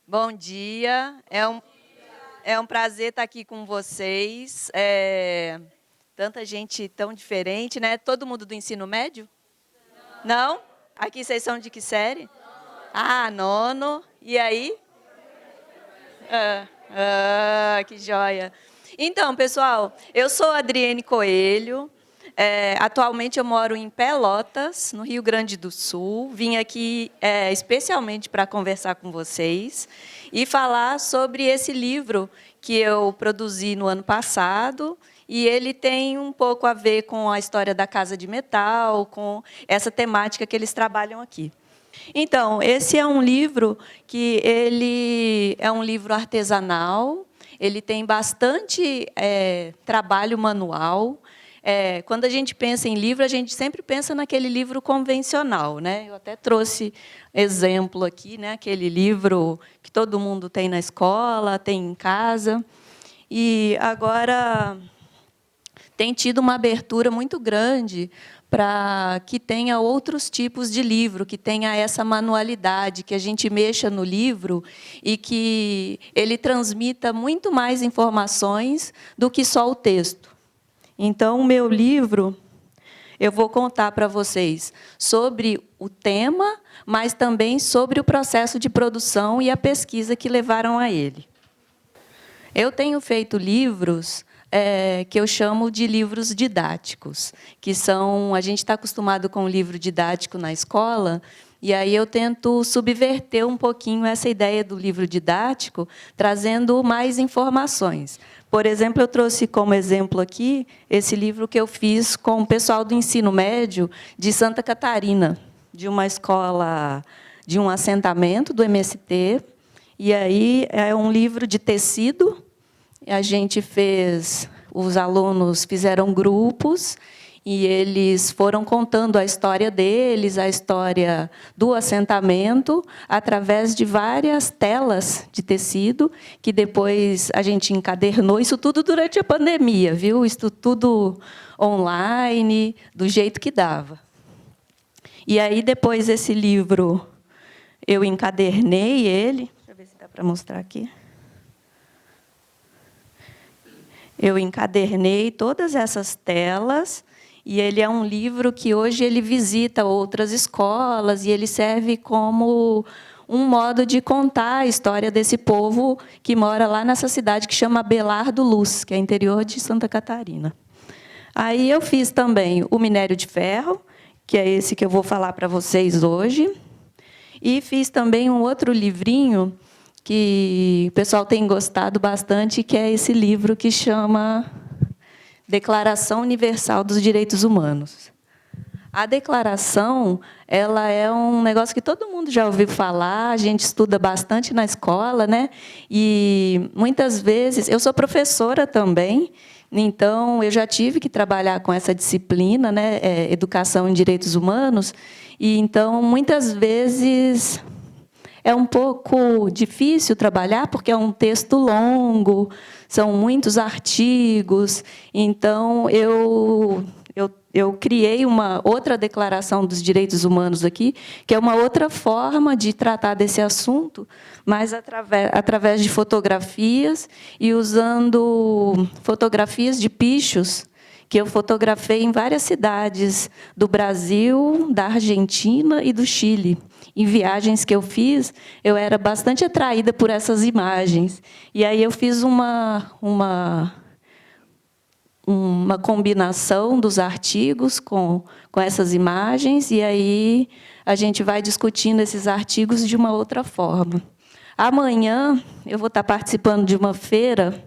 Bom dia, é um prazer estar aqui com vocês. Tanta gente tão diferente, né? Todo mundo do ensino médio? Não? Aqui vocês são de que série? Ah, nono. E aí? Que joia. Então, pessoal, eu sou a Adriene Coelho. Atualmente eu moro em Pelotas, no Rio Grande do Sul. Vim aqui especialmente para conversar com vocês e falar sobre esse livro que eu produzi no ano passado. E ele tem um pouco a ver com a história da Casa de Metal, com essa temática que eles trabalham aqui. Então, esse é um livro que ele é um livro artesanal, ele tem bastante trabalho manual. Quando a gente pensa em livro, a gente sempre pensa naquele livro convencional, né? Eu até trouxe exemplo aqui, né? Aquele livro que todo mundo tem na escola, tem em casa. E agora tem tido uma abertura muito grande para que tenha outros tipos de livro, que tenha essa manualidade, que a gente mexa no livro e que ele transmita muito mais informações do que só o texto. Então, o meu livro, eu vou contar para vocês sobre o tema, mas também sobre o processo de produção e a pesquisa que levaram a ele. Eu tenho feito livros que eu chamo de livros didáticos, que são, a gente está acostumado com o livro didático na escola, e aí eu tento subverter um pouquinho essa ideia do livro didático, trazendo mais informações. Por exemplo, eu trouxe como exemplo aqui esse livro que eu fiz com o pessoal do ensino médio de Santa Catarina, de uma escola, de um assentamento do MST, e aí é um livro de tecido. A gente fez, os alunos fizeram grupos e eles foram contando a história deles, a história do assentamento, através de várias telas de tecido, que depois a gente encadernou, isso tudo durante a pandemia, viu? Isso tudo online, do jeito que dava. E aí, depois, esse livro, eu encadernei ele. Deixa eu ver se dá para mostrar aqui. Eu encadernei todas essas telas, e ele é um livro que hoje ele visita outras escolas, e ele serve como um modo de contar a história desse povo que mora lá nessa cidade que chama Belardo Luz, que é interior de Santa Catarina. Aí eu fiz também o minério de ferro, que é esse que eu vou falar para vocês hoje, e fiz também um outro livrinho que o pessoal tem gostado bastante, que é esse livro que chama Declaração Universal dos Direitos Humanos. A declaração, ela é um negócio que todo mundo já ouviu falar, a gente estuda bastante na escola, né? E muitas vezes, eu sou professora também, então eu já tive que trabalhar com essa disciplina, né? Educação em Direitos Humanos, e então muitas vezes é um pouco difícil trabalhar, porque é um texto longo, são muitos artigos. Então, eu criei uma outra declaração dos direitos humanos aqui, que é uma outra forma de tratar desse assunto, mas através de fotografias e usando fotografias de pichos, que eu fotografei em várias cidades do Brasil, da Argentina e do Chile. Em viagens que eu fiz, eu era bastante atraída por essas imagens. E aí eu fiz uma combinação dos artigos com essas imagens, e aí a gente vai discutindo esses artigos de uma outra forma. Amanhã eu vou estar participando de uma feira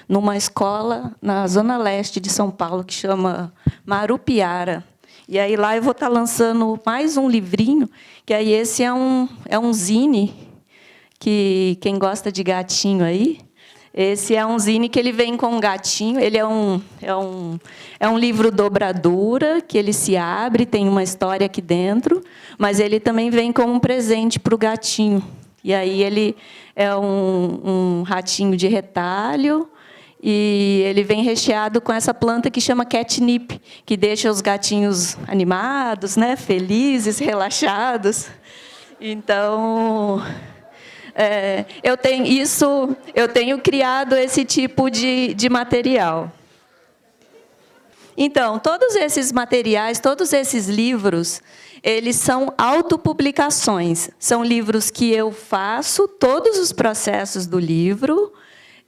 numa escola na Zona Leste de São Paulo, que chama Marupiara. E aí lá eu vou estar lançando mais um livrinho, que aí esse é um zine, que quem gosta de gatinho aí, esse é um zine que ele vem com um gatinho, ele é um livro dobradura, que ele se abre, tem uma história aqui dentro, mas ele também vem como um presente para o gatinho. E aí ele é um ratinho de retalho, e ele vem recheado com essa planta que chama catnip, que deixa os gatinhos animados, né, felizes, relaxados. Então, Eu tenho criado esse tipo de material. Então, todos esses materiais, todos esses livros, eles são autopublicações. São livros que eu faço todos os processos do livro,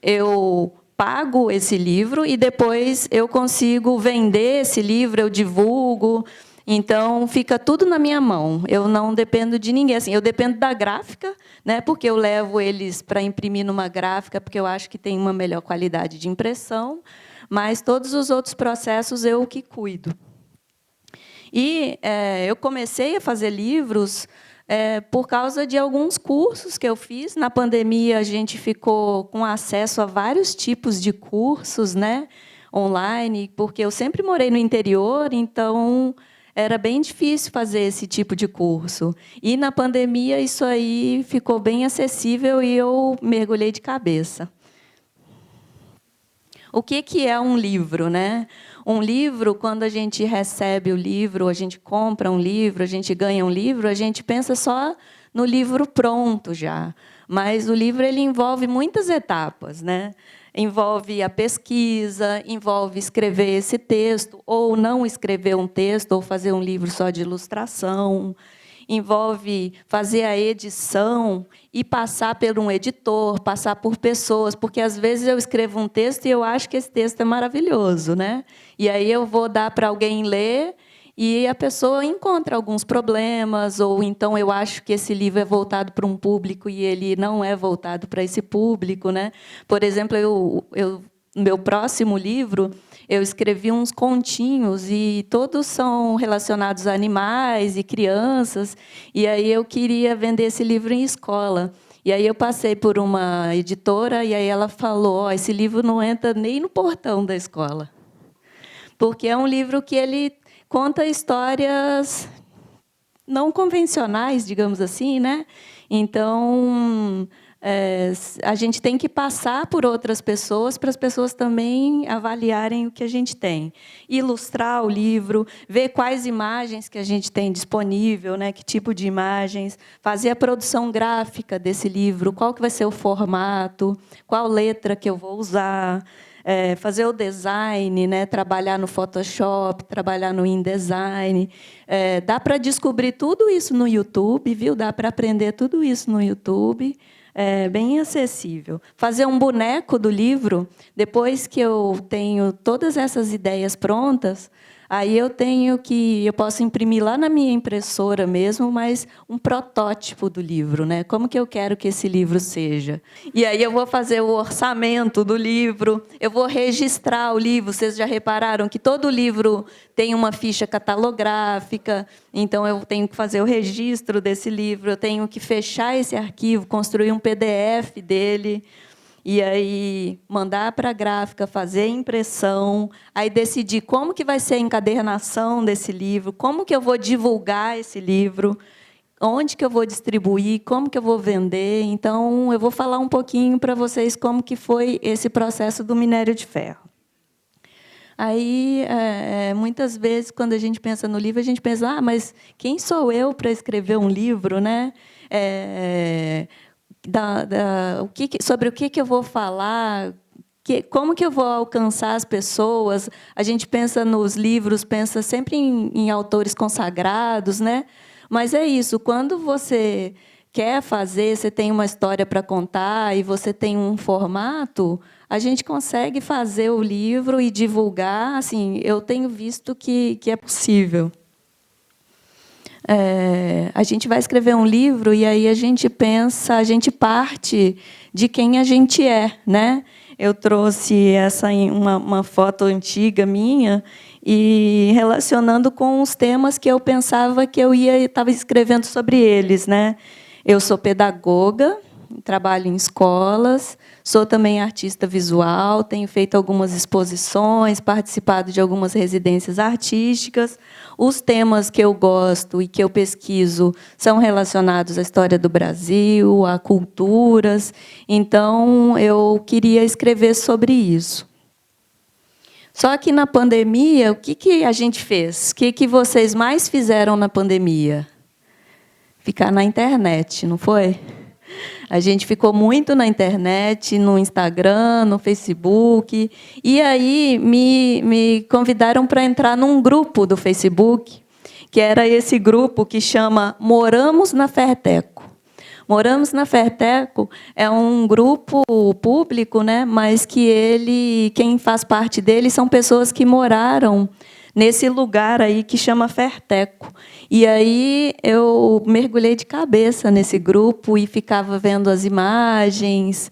eu pago esse livro e depois eu consigo vender esse livro, eu divulgo. Então, fica tudo na minha mão. Eu não dependo de ninguém. Assim, eu dependo da gráfica, né, porque eu levo eles para imprimir numa gráfica, porque eu acho que tem uma melhor qualidade de impressão, mas todos os outros processos eu que cuido. E eu comecei a fazer livros por causa de alguns cursos que eu fiz. Na pandemia, a gente ficou com acesso a vários tipos de cursos, né, online, porque eu sempre morei no interior, então era bem difícil fazer esse tipo de curso. E, na pandemia, isso aí ficou bem acessível e eu mergulhei de cabeça. O que é um livro, né? Um livro, quando a gente recebe o livro, a gente compra um livro, a gente ganha um livro, a gente pensa só no livro pronto já. Mas o livro ele envolve muitas etapas, né? Envolve a pesquisa, envolve escrever esse texto, ou não escrever um texto, ou fazer um livro só de ilustração. Envolve fazer a edição e passar por um editor, passar por pessoas, porque, às vezes, eu escrevo um texto e eu acho que esse texto é maravilhoso, né? E aí eu vou dar para alguém ler e a pessoa encontra alguns problemas, ou então eu acho que esse livro é voltado para um público e ele não é voltado para esse público, né? Por exemplo, no meu próximo livro, eu escrevi uns continhos e todos são relacionados a animais e crianças, e aí eu queria vender esse livro em escola. E aí eu passei por uma editora e aí ela falou: esse livro não entra nem no portão da escola, porque é um livro que ele conta histórias não convencionais, digamos assim, né? Então, a gente tem que passar por outras pessoas para as pessoas também avaliarem o que a gente tem. Ilustrar o livro, ver quais imagens que a gente tem disponível, né? Que tipo de imagens, fazer a produção gráfica desse livro, qual que vai ser o formato, qual letra que eu vou usar, fazer o design, né? Trabalhar no Photoshop, trabalhar no InDesign. Dá para descobrir tudo isso no YouTube, viu? Dá para aprender tudo isso no YouTube. É bem acessível. Fazer um boneco do livro, depois que eu tenho todas essas ideias prontas, aí eu posso imprimir lá na minha impressora mesmo, mas um protótipo do livro, né? Como que eu quero que esse livro seja? E aí eu vou fazer o orçamento do livro, eu vou registrar o livro. Vocês já repararam que todo livro tem uma ficha catalográfica, então eu tenho que fazer o registro desse livro, eu tenho que fechar esse arquivo, construir um PDF dele, e aí mandar para a gráfica, fazer a impressão, aí decidir como que vai ser a encadernação desse livro, como que eu vou divulgar esse livro, onde que eu vou distribuir, como que eu vou vender. Então, eu vou falar um pouquinho para vocês como que foi esse processo do minério de ferro. Aí, muitas vezes, quando a gente pensa no livro, a gente pensa: mas quem sou eu para escrever um livro, né? Sobre o que eu vou falar, como que eu vou alcançar as pessoas. A gente pensa nos livros, pensa sempre em autores consagrados, né? Mas é isso, quando você quer fazer, você tem uma história para contar e você tem um formato, a gente consegue fazer o livro e divulgar. Assim, eu tenho visto que é possível. A gente vai escrever um livro e aí a gente parte de quem a gente é, né? Eu trouxe uma foto antiga minha e relacionando com os temas que eu pensava que eu estava escrevendo sobre eles, né? Eu sou pedagoga, trabalho em escolas, sou também artista visual, tenho feito algumas exposições, participado de algumas residências artísticas. Os temas que eu gosto e que eu pesquiso são relacionados à história do Brasil, a culturas. Então, eu queria escrever sobre isso. Só que, na pandemia, o que a gente fez? O que vocês mais fizeram na pandemia? Ficar na internet, não foi? A gente ficou muito na internet, no Instagram, no Facebook. E aí me convidaram para entrar num grupo do Facebook, que era esse grupo que chama Moramos na Ferteco. Moramos na Ferteco é um grupo público, né, mas que quem faz parte dele são pessoas que moraram nesse lugar aí que chama Ferteco. E aí eu mergulhei de cabeça nesse grupo e ficava vendo as imagens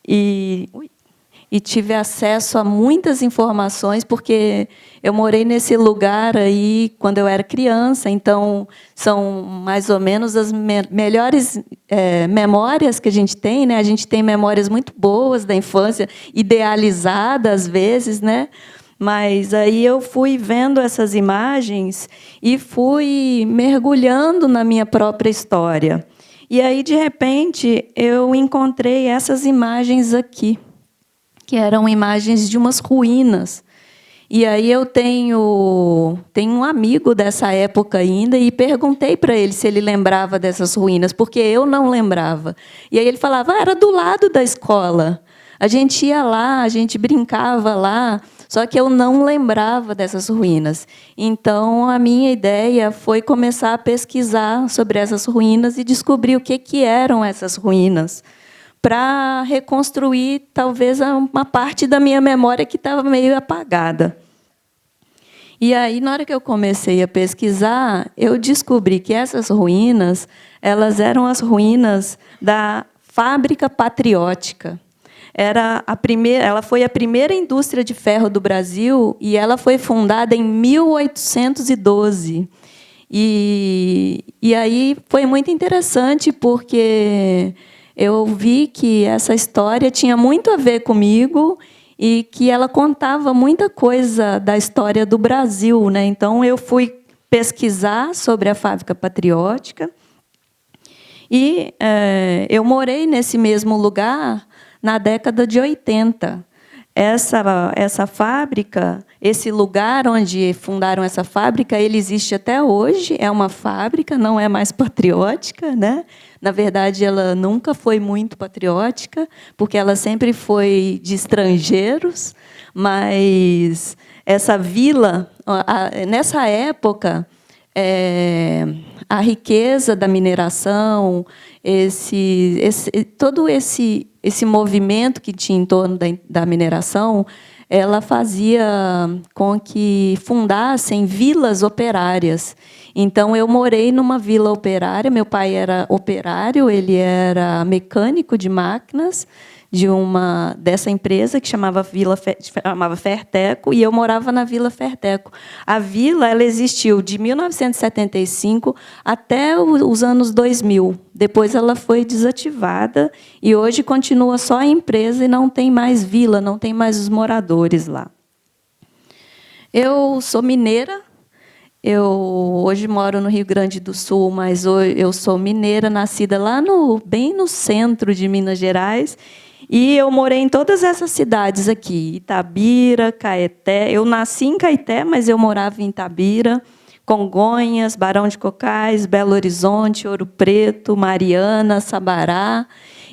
e tive acesso a muitas informações, porque eu morei nesse lugar aí quando eu era criança, então são mais ou menos as melhores memórias que a gente tem, né? A gente tem memórias muito boas da infância, idealizadas às vezes, né? Mas aí eu fui vendo essas imagens e fui mergulhando na minha própria história. E aí, de repente, eu encontrei essas imagens aqui, que eram imagens de umas ruínas. E aí eu tenho um amigo dessa época ainda e perguntei para ele se ele lembrava dessas ruínas, porque eu não lembrava. E aí ele falava, era do lado da escola. A gente ia lá, a gente brincava lá, só que eu não lembrava dessas ruínas. Então, a minha ideia foi começar a pesquisar sobre essas ruínas e descobrir o que eram essas ruínas, para reconstruir, talvez, uma parte da minha memória que estava meio apagada. E aí, na hora que eu comecei a pesquisar, eu descobri que essas ruínas, elas eram as ruínas da Fábrica Patriótica. Ela foi a primeira indústria de ferro do Brasil e ela foi fundada em 1812. E aí foi muito interessante, porque eu vi que essa história tinha muito a ver comigo e que ela contava muita coisa da história do Brasil, né? Então, eu fui pesquisar sobre a Fábrica Patriótica e eu morei nesse mesmo lugar na década de 80. Essa fábrica, esse lugar onde fundaram essa fábrica, ele existe até hoje, é uma fábrica, não é mais patriótica, né? Na verdade, ela nunca foi muito patriótica, porque ela sempre foi de estrangeiros, mas essa vila, nessa época, a riqueza da mineração, todo esse movimento que tinha em torno da mineração, ela fazia com que fundassem vilas operárias. Então, eu morei numa vila operária, meu pai era operário, ele era mecânico de máquinas dessa empresa que chamava Ferteco, e eu morava na Vila Ferteco. A vila ela existiu de 1975 até os anos 2000. Depois ela foi desativada e hoje continua só a empresa e não tem mais vila, não tem mais os moradores lá. Eu sou mineira. Eu hoje moro no Rio Grande do Sul, mas eu sou mineira, nascida lá bem no centro de Minas Gerais. E eu morei em todas essas cidades aqui, Itabira, Caeté. Eu nasci em Caeté, mas eu morava em Itabira, Congonhas, Barão de Cocais, Belo Horizonte, Ouro Preto, Mariana, Sabará.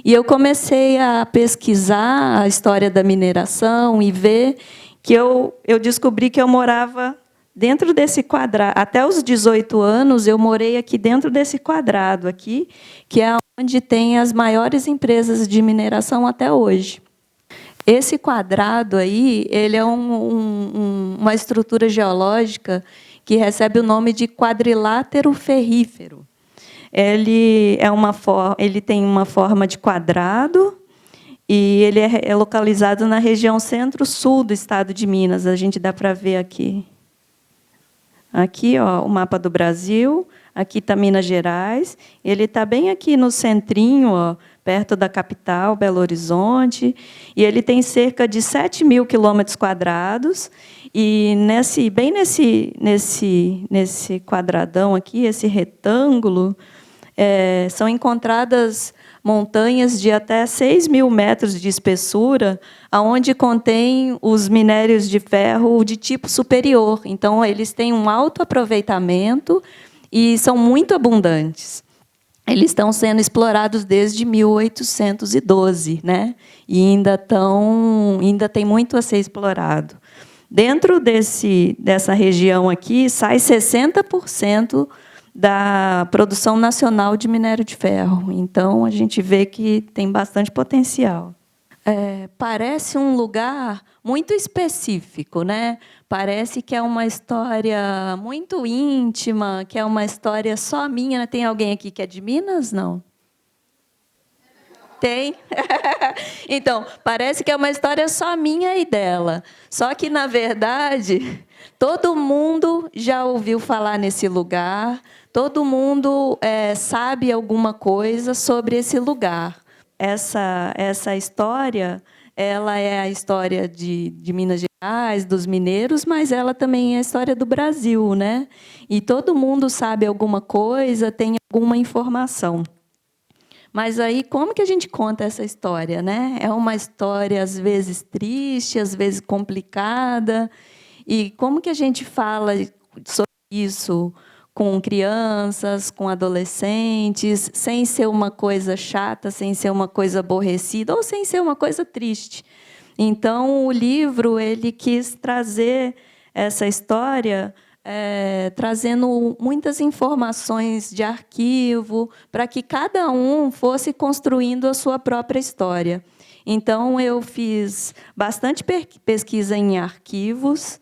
E eu comecei a pesquisar a história da mineração e ver que eu descobri que eu morava dentro desse quadrado. Até os 18 anos, eu morei aqui dentro desse quadrado aqui, que é onde tem as maiores empresas de mineração até hoje. Esse quadrado aí, ele é uma estrutura geológica que recebe o nome de quadrilátero ferrífero. Ele tem uma forma de quadrado e ele é localizado na região centro-sul do estado de Minas. A gente dá para ver aqui. Aqui, ó, o mapa do Brasil. Aqui está Minas Gerais. Ele está bem aqui no centrinho, ó, perto da capital, Belo Horizonte. E ele tem cerca de 7.000 quilômetros quadrados. E bem nesse quadradão aqui, esse retângulo, são encontradas montanhas de até 6.000 metros de espessura, onde contém os minérios de ferro de tipo superior. Então, eles têm um alto aproveitamento e são muito abundantes. eles estão sendo explorados desde 1812, né? E ainda tem muito a ser explorado. Dentro dessa região aqui, sai 60% da produção nacional de minério de ferro. Então, a gente vê que tem bastante potencial. Parece um lugar muito específico, né? Parece que é uma história muito íntima, que é uma história só minha, né? Tem alguém aqui que é de Minas? Não? Tem? Então, parece que é uma história só minha e dela. Só que, na verdade, todo mundo já ouviu falar nesse lugar, todo mundo sabe alguma coisa sobre esse lugar. Essa história, ela é a história de Minas Gerais, dos mineiros, mas ela também é a história do Brasil, né? E todo mundo sabe alguma coisa, tem alguma informação. Mas aí, como que a gente conta essa história, né? É uma história, às vezes, triste, às vezes complicada. E como que a gente fala sobre isso com crianças, com adolescentes, sem ser uma coisa chata, sem ser uma coisa aborrecida, ou sem ser uma coisa triste? Então, o livro ele quis trazer essa história trazendo muitas informações de arquivo, para que cada um fosse construindo a sua própria história. Então, eu fiz bastante pesquisa em arquivos,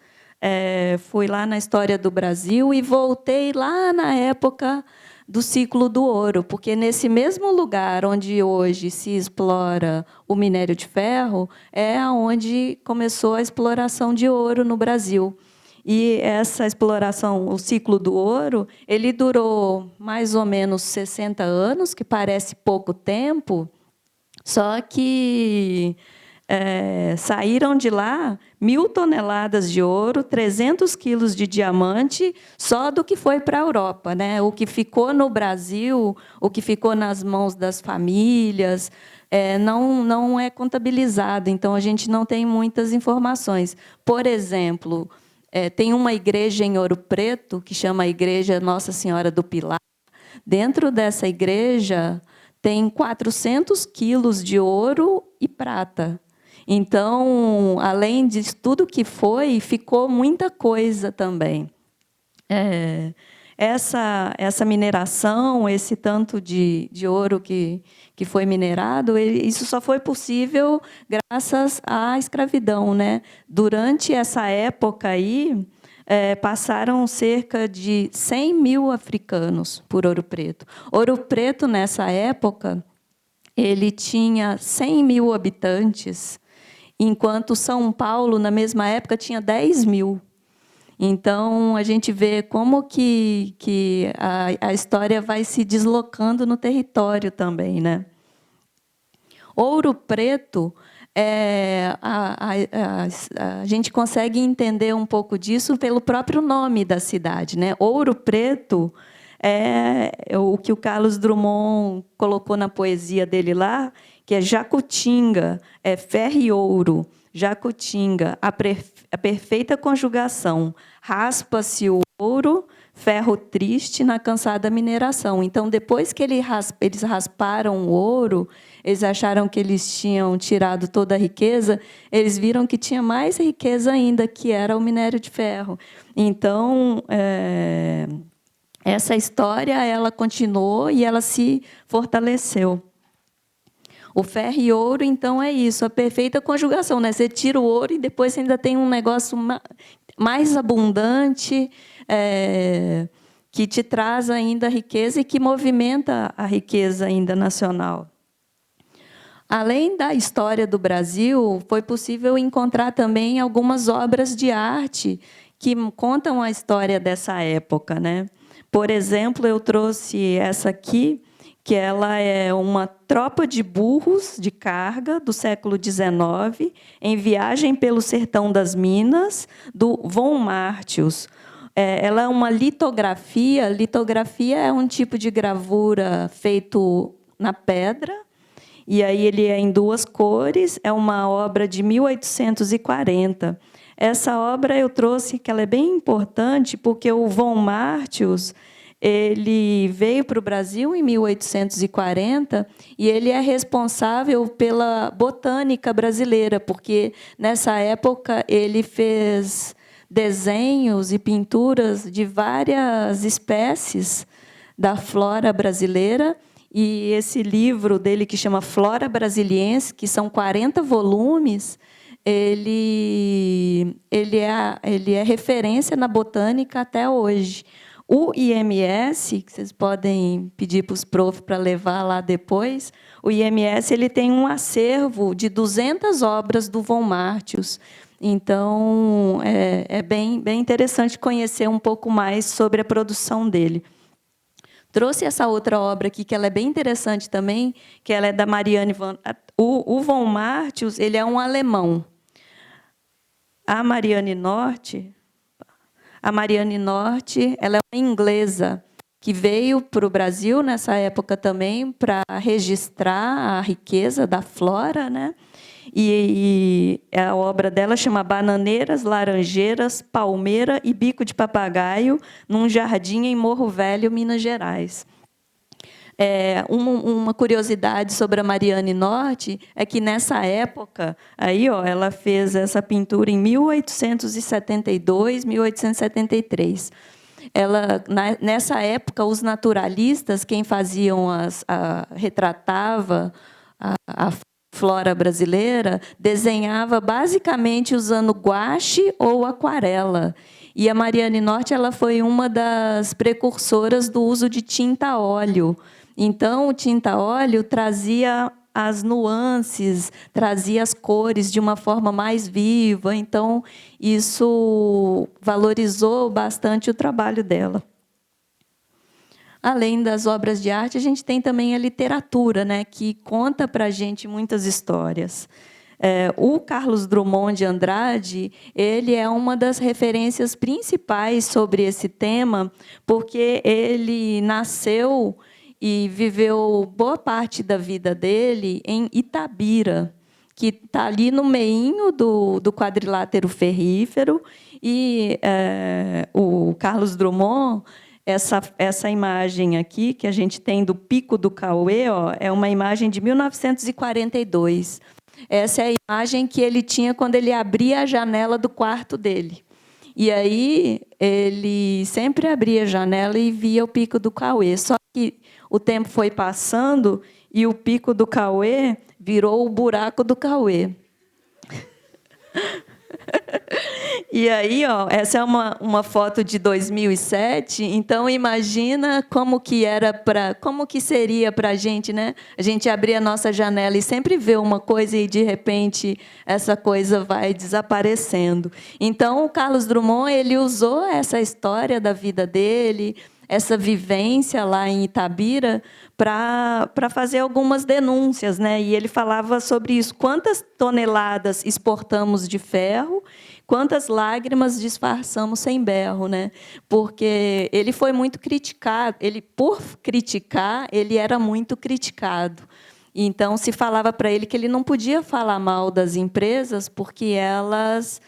fui lá na história do Brasil e voltei lá na época do ciclo do ouro, porque nesse mesmo lugar onde hoje se explora o minério de ferro, é onde começou a exploração de ouro no Brasil. E essa exploração, o ciclo do ouro, ele durou mais ou menos 60 anos, que parece pouco tempo, só que saíram de lá 1.000 toneladas de ouro, 300 quilos de diamante, só do que foi para a Europa, né? O que ficou no Brasil, o que ficou nas mãos das famílias, não é contabilizado, então a gente não tem muitas informações. Por exemplo, tem uma igreja em Ouro Preto, que chama a Igreja Nossa Senhora do Pilar. Dentro dessa igreja, tem 400 quilos de ouro e prata. Então, além de tudo que foi, ficou muita coisa também. Essa mineração, esse tanto de ouro que foi minerado, isso só foi possível graças à escravidão, né? Durante essa época aí, passaram cerca de 100.000 africanos por Ouro Preto. Ouro Preto, nessa época, ele tinha 100.000 habitantes, enquanto São Paulo, na mesma época, tinha 10.000. Então, a gente vê como que a história vai se deslocando no território também, né? Ouro Preto, a gente consegue entender um pouco disso pelo próprio nome da cidade, né? Ouro Preto é o que o Carlos Drummond colocou na poesia dele lá, que é Jacutinga, é ferro e ouro. Jacutinga, a perfeita conjugação. Raspa-se o ouro, ferro triste na cansada mineração. Então, depois que eles rasparam o ouro, eles acharam que eles tinham tirado toda a riqueza, eles viram que tinha mais riqueza ainda, que era o minério de ferro. Então, essa história ela continuou e ela se fortaleceu. O ferro e ouro, então, é isso, a perfeita conjugação, né? Você tira o ouro e depois você ainda tem um negócio mais abundante, que te traz ainda riqueza e que movimenta a riqueza ainda nacional. Além da história do Brasil, foi possível encontrar também algumas obras de arte que contam a história dessa época, né? Por exemplo, eu trouxe essa aqui, que ela é uma tropa de burros de carga do século XIX, em viagem pelo sertão das Minas, do von Martius. Ela é uma litografia. Litografia é um tipo de gravura feito na pedra, e aí ele é em duas cores, é uma obra de 1840. Essa obra eu trouxe que ela é bem importante, porque o von Martius ele veio para o Brasil em 1840 e ele é responsável pela botânica brasileira, porque, nessa época, ele fez desenhos e pinturas de várias espécies da flora brasileira, e esse livro dele, que chama Flora Brasiliense, que são 40 volumes, ele é referência na botânica até hoje. O IMS, que vocês podem pedir para os profs para levar lá depois, o IMS ele tem um acervo de 200 obras do Von Martius. Então, é bem interessante conhecer um pouco mais sobre a produção dele. Trouxe essa outra obra aqui, que ela é bem interessante também, que ela é da Marianne Van... O Von Martius, ele é um alemão. A Marianne Norte, ela é uma inglesa que veio para o Brasil nessa época também para registrar a riqueza da flora, né? E a obra dela chama Bananeiras, Laranjeiras, Palmeira e Bico de Papagaio, num jardim em Morro Velho, Minas Gerais. Uma curiosidade sobre a Marianne Norte é que, nessa época, aí, ela fez essa pintura em 1872, 1873. Nessa época, os naturalistas, quem faziam retratava a flora brasileira, desenhava basicamente usando guache ou aquarela. E a Marianne Norte ela foi uma das precursoras do uso de tinta a óleo. Então, o tinta a óleo trazia as nuances, trazia as cores de uma forma mais viva. Então, isso valorizou bastante o trabalho dela. Além das obras de arte, a gente tem também a literatura, né, que conta para a gente muitas histórias. O Carlos Drummond de Andrade, ele é uma das referências principais sobre esse tema, porque ele nasceu e viveu boa parte da vida dele em Itabira, que está ali no meinho do quadrilátero ferrífero, e o Carlos Drummond... Essa imagem aqui, que a gente tem do Pico do Cauê, é uma imagem de 1942. Essa é a imagem que ele tinha quando ele abria a janela do quarto dele. E aí, ele sempre abria a janela e via o Pico do Cauê. Só que o tempo foi passando e o Pico do Cauê virou o Buraco do Cauê. E aí, essa é uma foto de 2007. Então, imagina como que seria para a gente, né? A gente abrir a nossa janela e sempre ver uma coisa e, de repente, essa coisa vai desaparecendo. Então, o Carlos Drummond ele usou essa história da vida dele, essa vivência lá em Itabira, para fazer algumas denúncias, né? E ele falava sobre isso. Quantas toneladas exportamos de ferro, quantas lágrimas disfarçamos sem berro, né? Porque ele foi muito criticado. Por criticar, ele era muito criticado. Então, se falava para ele que ele não podia falar mal das empresas, porque elas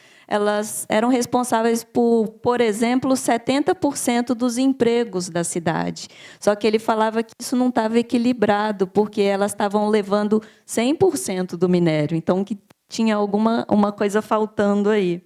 eram responsáveis por exemplo, 70% dos empregos da cidade. Só que ele falava que isso não estava equilibrado, porque elas estavam levando 100% do minério. Então, que tinha uma coisa faltando aí.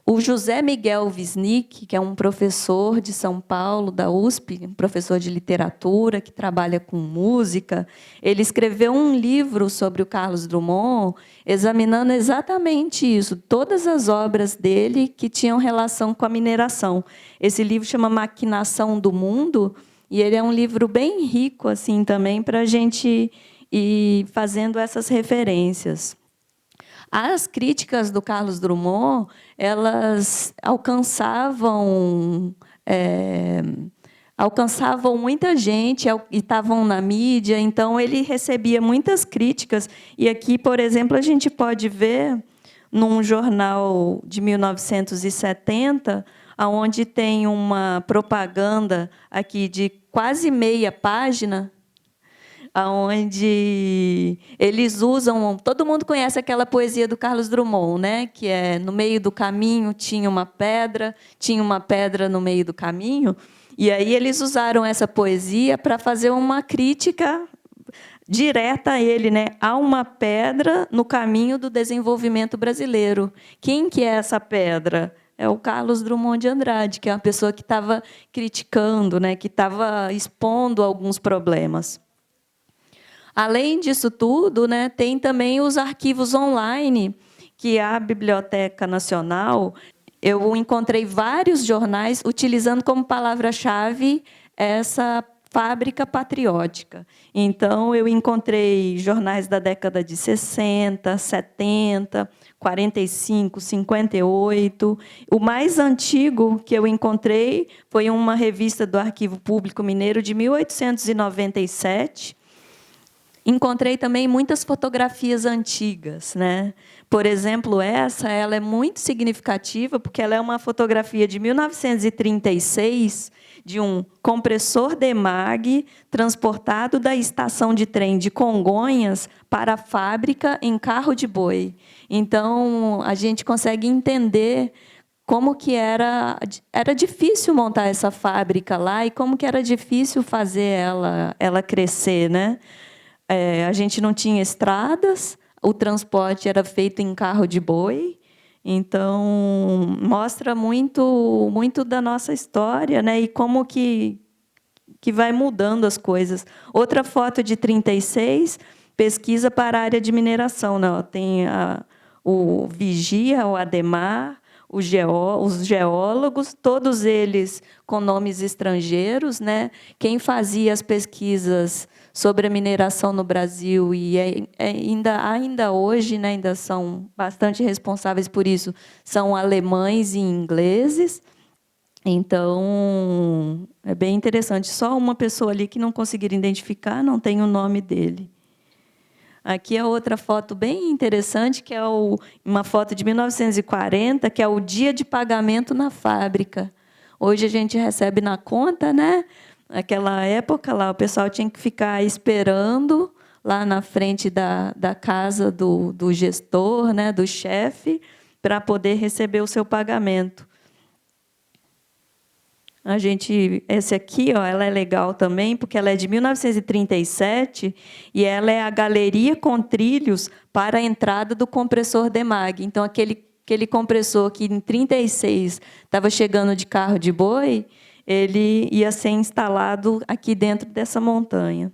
O José Miguel Wisnik, que é um professor de São Paulo, da USP, um professor de literatura, que trabalha com música, ele escreveu um livro sobre o Carlos Drummond, examinando exatamente isso, todas as obras dele que tinham relação com a mineração. Esse livro chama Maquinação do Mundo, e ele é um livro bem rico assim também para a gente ir fazendo essas referências. As críticas do Carlos Drummond, elas alcançavam muita gente e estavam na mídia, então ele recebia muitas críticas. E aqui, por exemplo, a gente pode ver num jornal de 1970, onde tem uma propaganda aqui de quase meia página, onde eles usam... Todo mundo conhece aquela poesia do Carlos Drummond, né? Que é: no meio do caminho tinha uma pedra no meio do caminho. E aí eles usaram essa poesia para fazer uma crítica direta a ele, né? Há uma pedra no caminho do desenvolvimento brasileiro. Quem que é essa pedra? É o Carlos Drummond de Andrade, que é uma pessoa que estava criticando, né? Que estava expondo alguns problemas. Além disso tudo, né, tem também os arquivos online, que a Biblioteca Nacional, eu encontrei vários jornais utilizando como palavra-chave essa fábrica patriótica. Então, eu encontrei jornais da década de 60, 70, 45, 58. O mais antigo que eu encontrei foi uma revista do Arquivo Público Mineiro de 1897. Encontrei também muitas fotografias antigas, né? Por exemplo, ela é muito significativa porque ela é uma fotografia de 1936 de um compressor Demag transportado da estação de trem de Congonhas para a fábrica em carro de boi. Então, a gente consegue entender como que era difícil montar essa fábrica lá e como que era difícil fazer ela crescer, né? A gente não tinha estradas, o transporte era feito em carro de boi, então mostra muito da nossa história, né? E como que vai mudando as coisas. Outra foto de 36, pesquisa para a área de mineração, né? Tem o Vigia, o Ademar, os geólogos, todos eles com nomes estrangeiros, né? Quem fazia as pesquisas sobre a mineração no Brasil e ainda hoje, né, ainda são bastante responsáveis por isso, são alemães e ingleses. Então, é bem interessante. Só uma pessoa ali que não conseguiram identificar, não tem o nome dele. Aqui é outra foto bem interessante, que é uma foto de 1940, que é o dia de pagamento na fábrica. Hoje a gente recebe na conta, né? Naquela época, lá, o pessoal tinha que ficar esperando lá na frente da casa do gestor, né, do chefe, para poder receber o seu pagamento. Essa aqui, ó, ela é legal também, porque ela é de 1937 e ela é a galeria com trilhos para a entrada do compressor Demag. Então, aquele compressor que, em 36, estava chegando de carro de boi, ele ia ser instalado aqui dentro dessa montanha.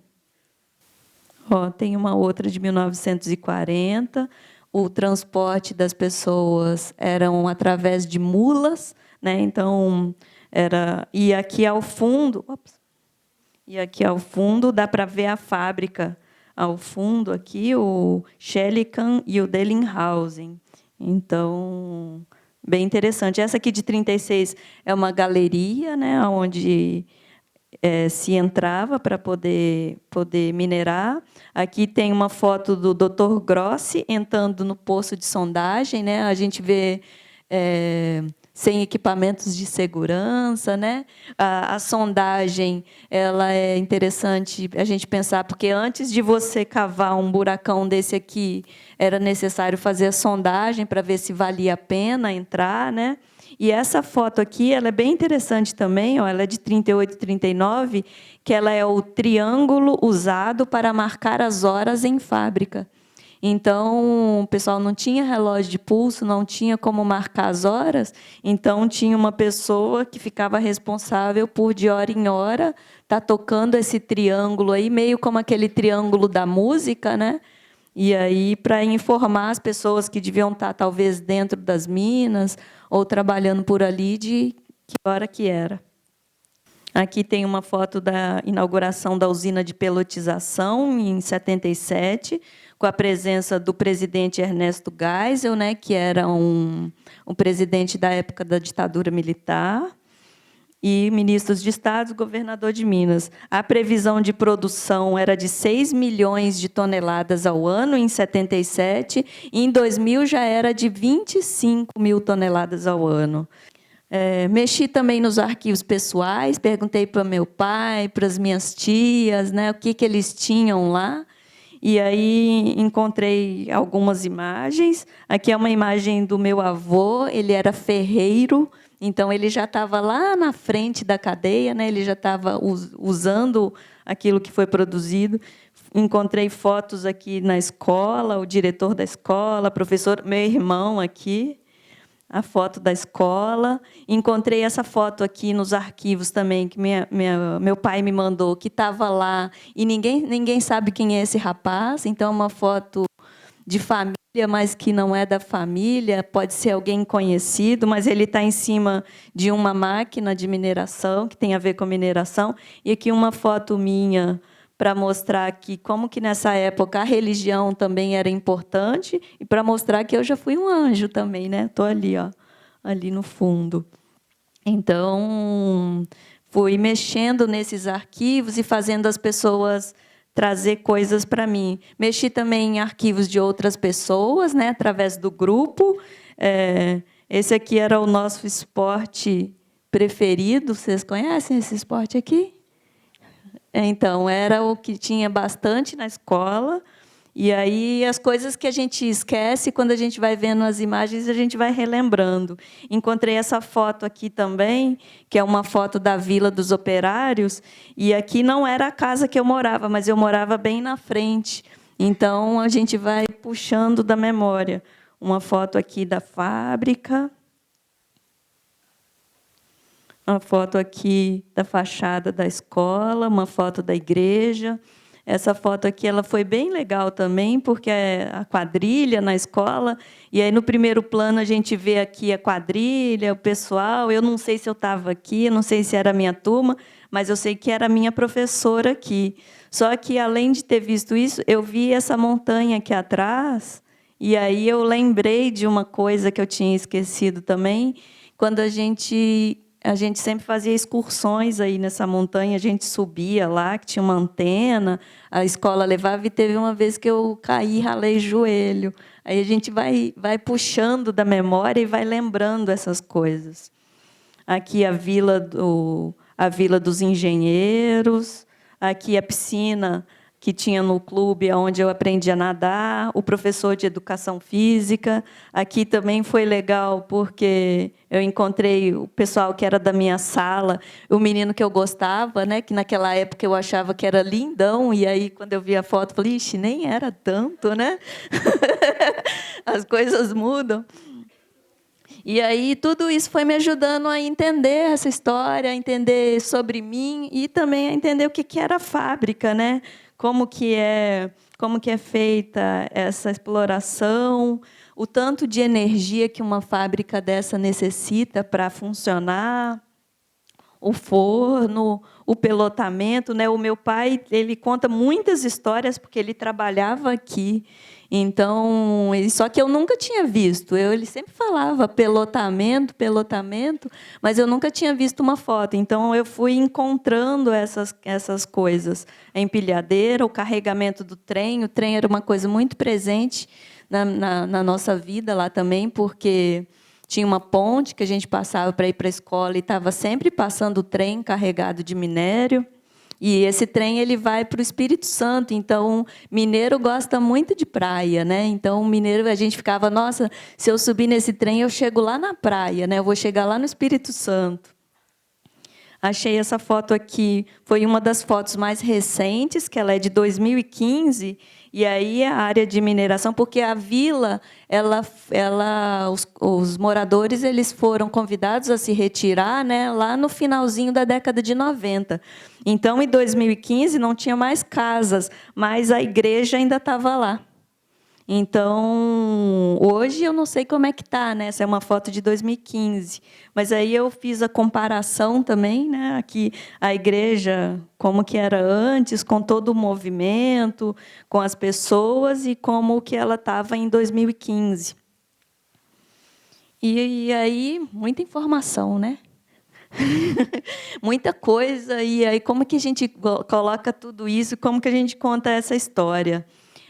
Ó, tem uma outra de 1940. O transporte das pessoas eram através de mulas, né? Então, e aqui ao fundo, dá para ver a fábrica. Ao fundo aqui, o Schellikan e o Dellinghausen. Então, bem interessante. Essa aqui de 36 é uma galeria, né, onde se entrava para poder minerar. Aqui tem uma foto do Dr. Grossi entrando no poço de sondagem, né? A gente vê sem equipamentos de segurança, né? A sondagem, ela é interessante a gente pensar, porque antes de você cavar um buracão desse aqui, era necessário fazer a sondagem para ver se valia a pena entrar, né? E essa foto aqui, ela é bem interessante também, ó, ela é de 38, 39, que ela é o triângulo usado para marcar as horas em fábrica. Então, o pessoal não tinha relógio de pulso, não tinha como marcar as horas, então tinha uma pessoa que ficava responsável por, de hora em hora, estar tocando esse triângulo aí, meio como aquele triângulo da música, né? E aí, para informar as pessoas que deviam estar, talvez, dentro das minas ou trabalhando por ali, de que hora que era. Aqui tem uma foto da inauguração da usina de pelotização, em 77, com a presença do presidente Ernesto Geisel, né, que era um presidente da época da ditadura militar, e ministros de Estado, governador de Minas. A previsão de produção era de 6 milhões de toneladas ao ano, em 77, e em 2000 já era de 25 mil toneladas ao ano. Mexi também nos arquivos pessoais, perguntei para meu pai, para as minhas tias, né, o que eles tinham lá, e aí encontrei algumas imagens. Aqui é uma imagem do meu avô, ele era ferreiro, Então, ele já estava lá na frente da cadeia, né? Ele já estava usando aquilo que foi produzido. Encontrei fotos aqui na escola, o diretor da escola, professor, meu irmão aqui, a foto da escola. Encontrei essa foto aqui nos arquivos também, que meu pai me mandou, que estava lá, e ninguém sabe quem é esse rapaz. Então, uma foto de família, mas que não é da família, pode ser alguém conhecido, mas ele está em cima de uma máquina de mineração, que tem a ver com mineração, e aqui uma foto minha para mostrar que como que nessa época a religião também era importante e para mostrar que eu já fui um anjo também, né? Estou ali, ó, ali no fundo. Então, fui mexendo nesses arquivos e fazendo as pessoas trazer coisas para mim. Mexi também em arquivos de outras pessoas, né, através do grupo. Esse aqui era o nosso esporte preferido. Vocês conhecem esse esporte aqui? Então, era o que tinha bastante na escola. E aí, as coisas que a gente esquece, quando a gente vai vendo as imagens, a gente vai relembrando. Encontrei essa foto aqui também, que é uma foto da Vila dos Operários, e aqui não era a casa que eu morava, mas eu morava bem na frente. Então, a gente vai puxando da memória. Uma foto aqui da fábrica, uma foto aqui da fachada da escola, uma foto da igreja. Essa foto aqui ela foi bem legal também, porque é a quadrilha na escola, e aí no primeiro plano a gente vê aqui a quadrilha, o pessoal. Eu não sei se eu estava aqui, não sei se era a minha turma, mas eu sei que era a minha professora aqui. Só que, além de ter visto isso, eu vi essa montanha aqui atrás, e aí eu lembrei de uma coisa que eu tinha esquecido também, quando a gente sempre fazia excursões aí nessa montanha, a gente subia lá, que tinha uma antena, a escola levava, e teve uma vez que eu caí e ralei joelho. Aí a gente vai puxando da memória e vai lembrando essas coisas. Aqui a Vila dos Engenheiros, aqui a piscina que tinha no clube onde eu aprendi a nadar, o professor de educação física. Aqui também foi legal, porque eu encontrei o pessoal que era da minha sala, o menino que eu gostava, né, que naquela época eu achava que era lindão, e aí, quando eu vi a foto, falei, ixi, nem era tanto, né? As coisas mudam. E aí, tudo isso foi me ajudando a entender essa história, a entender sobre mim e também a entender o que era a fábrica, né? Como que é feita essa exploração, o tanto de energia que uma fábrica dessa necessita para funcionar, o forno, o pelotamento, né? O meu pai, ele conta muitas histórias porque ele trabalhava aqui. Então, só que eu nunca tinha visto. Ele sempre falava pelotamento, mas eu nunca tinha visto uma foto. Então, eu fui encontrando essas coisas. A empilhadeira, o carregamento do trem. O trem era uma coisa muito presente na nossa vida lá também, porque tinha uma ponte que a gente passava para ir para a escola e estava sempre passando o trem carregado de minério. E esse trem ele vai para o Espírito Santo, então mineiro gosta muito de praia, né? Então mineiro a gente ficava, nossa, se eu subir nesse trem eu chego lá na praia, né? Eu vou chegar lá no Espírito Santo. Achei essa foto aqui, foi uma das fotos mais recentes, que ela é de 2015, e aí a área de mineração, porque a vila, os moradores eles foram convidados a se retirar, né, lá no finalzinho da década de 90. Então, em 2015, não tinha mais casas, mas a igreja ainda estava lá. Então, hoje eu não sei como é que está, né? Essa é uma foto de 2015. Mas aí eu fiz a comparação também, né? Aqui a igreja, como que era antes, com todo o movimento, com as pessoas e como que ela estava em 2015. E aí, muita informação, né? Muita coisa. E aí, como que a gente coloca tudo isso? Como que a gente conta essa história?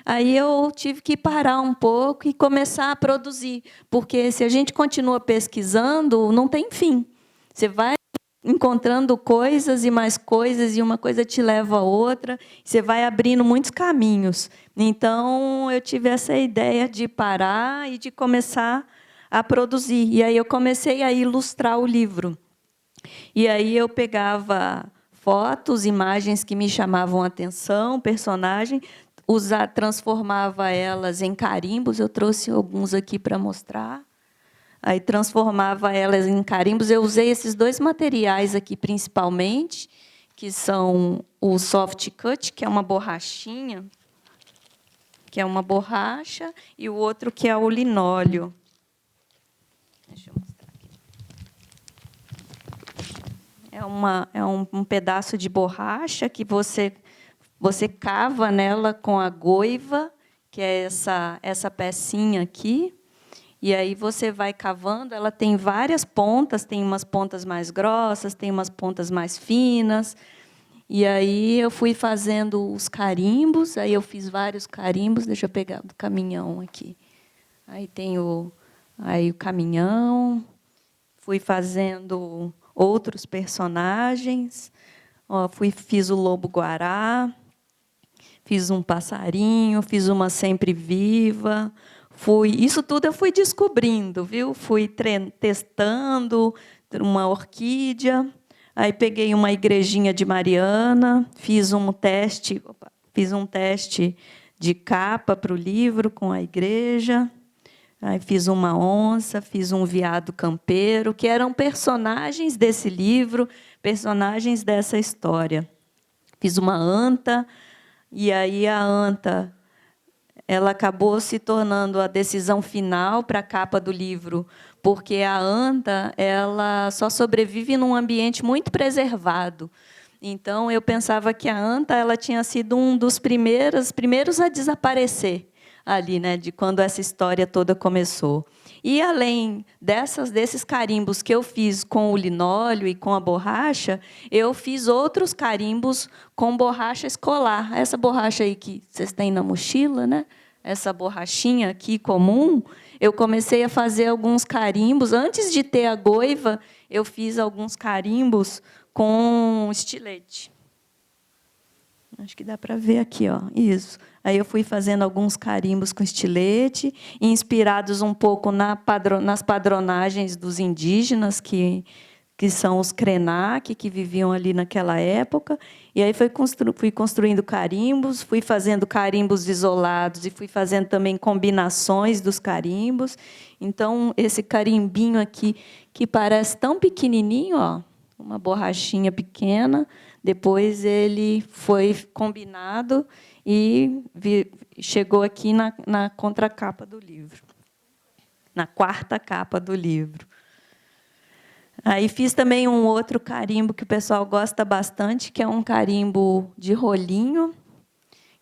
Aí eu tive que parar um pouco e começar a produzir, porque se a gente continua pesquisando, não tem fim. Você vai encontrando coisas e mais coisas, e uma coisa te leva a outra, você vai abrindo muitos caminhos. Então, eu tive essa ideia de parar e de começar a produzir. E aí eu comecei a ilustrar o livro. E aí eu pegava fotos, imagens que me chamavam a atenção, personagem, transformava elas em carimbos. Eu trouxe alguns aqui para mostrar. Aí transformava elas em carimbos. Eu usei esses dois materiais aqui, principalmente, que são o soft cut, que é uma borrachinha, que é uma borracha, e o outro que é o linóleo. Deixa eu mostrar aqui. É um pedaço de borracha que você cava nela com a goiva, que é essa pecinha aqui. E aí você vai cavando, ela tem várias pontas, tem umas pontas mais grossas, tem umas pontas mais finas. E aí eu fui fazendo os carimbos, aí eu fiz vários carimbos, deixa eu pegar do caminhão aqui. Aí tem o caminhão, fui fazendo outros personagens, fiz o lobo-guará, fiz um passarinho, fiz uma sempre-viva. Isso tudo eu fui descobrindo, viu? Fui testando uma orquídea, aí peguei uma igrejinha de Mariana, fiz um teste de capa para o livro com a igreja, aí fiz uma onça, fiz um veado campeiro, que eram personagens desse livro, personagens dessa história. Fiz uma anta, e aí a anta ela acabou se tornando a decisão final para a capa do livro, porque a anta ela só sobrevive num ambiente muito preservado. Então, eu pensava que a anta ela tinha sido um dos primeiros a desaparecer ali, né, de quando essa história toda começou. E, além desses carimbos que eu fiz com o linóleo e com a borracha, eu fiz outros carimbos com borracha escolar. Essa borracha aí que vocês têm na mochila, né? Essa borrachinha aqui comum, eu comecei a fazer alguns carimbos. Antes de ter a goiva, eu fiz alguns carimbos com estilete. Acho que dá para ver aqui, ó. Isso. Aí eu fui fazendo alguns carimbos com estilete, inspirados um pouco nas padronagens dos indígenas, que são os Krenak, que viviam ali naquela época. E aí fui construindo carimbos, fui fazendo carimbos isolados e fui fazendo também combinações dos carimbos. Então, esse carimbinho aqui, que parece tão pequenininho, ó, uma borrachinha pequena, depois ele foi combinado e chegou aqui na contracapa do livro, na quarta capa do livro. Aí fiz também um outro carimbo que o pessoal gosta bastante, que é um carimbo de rolinho,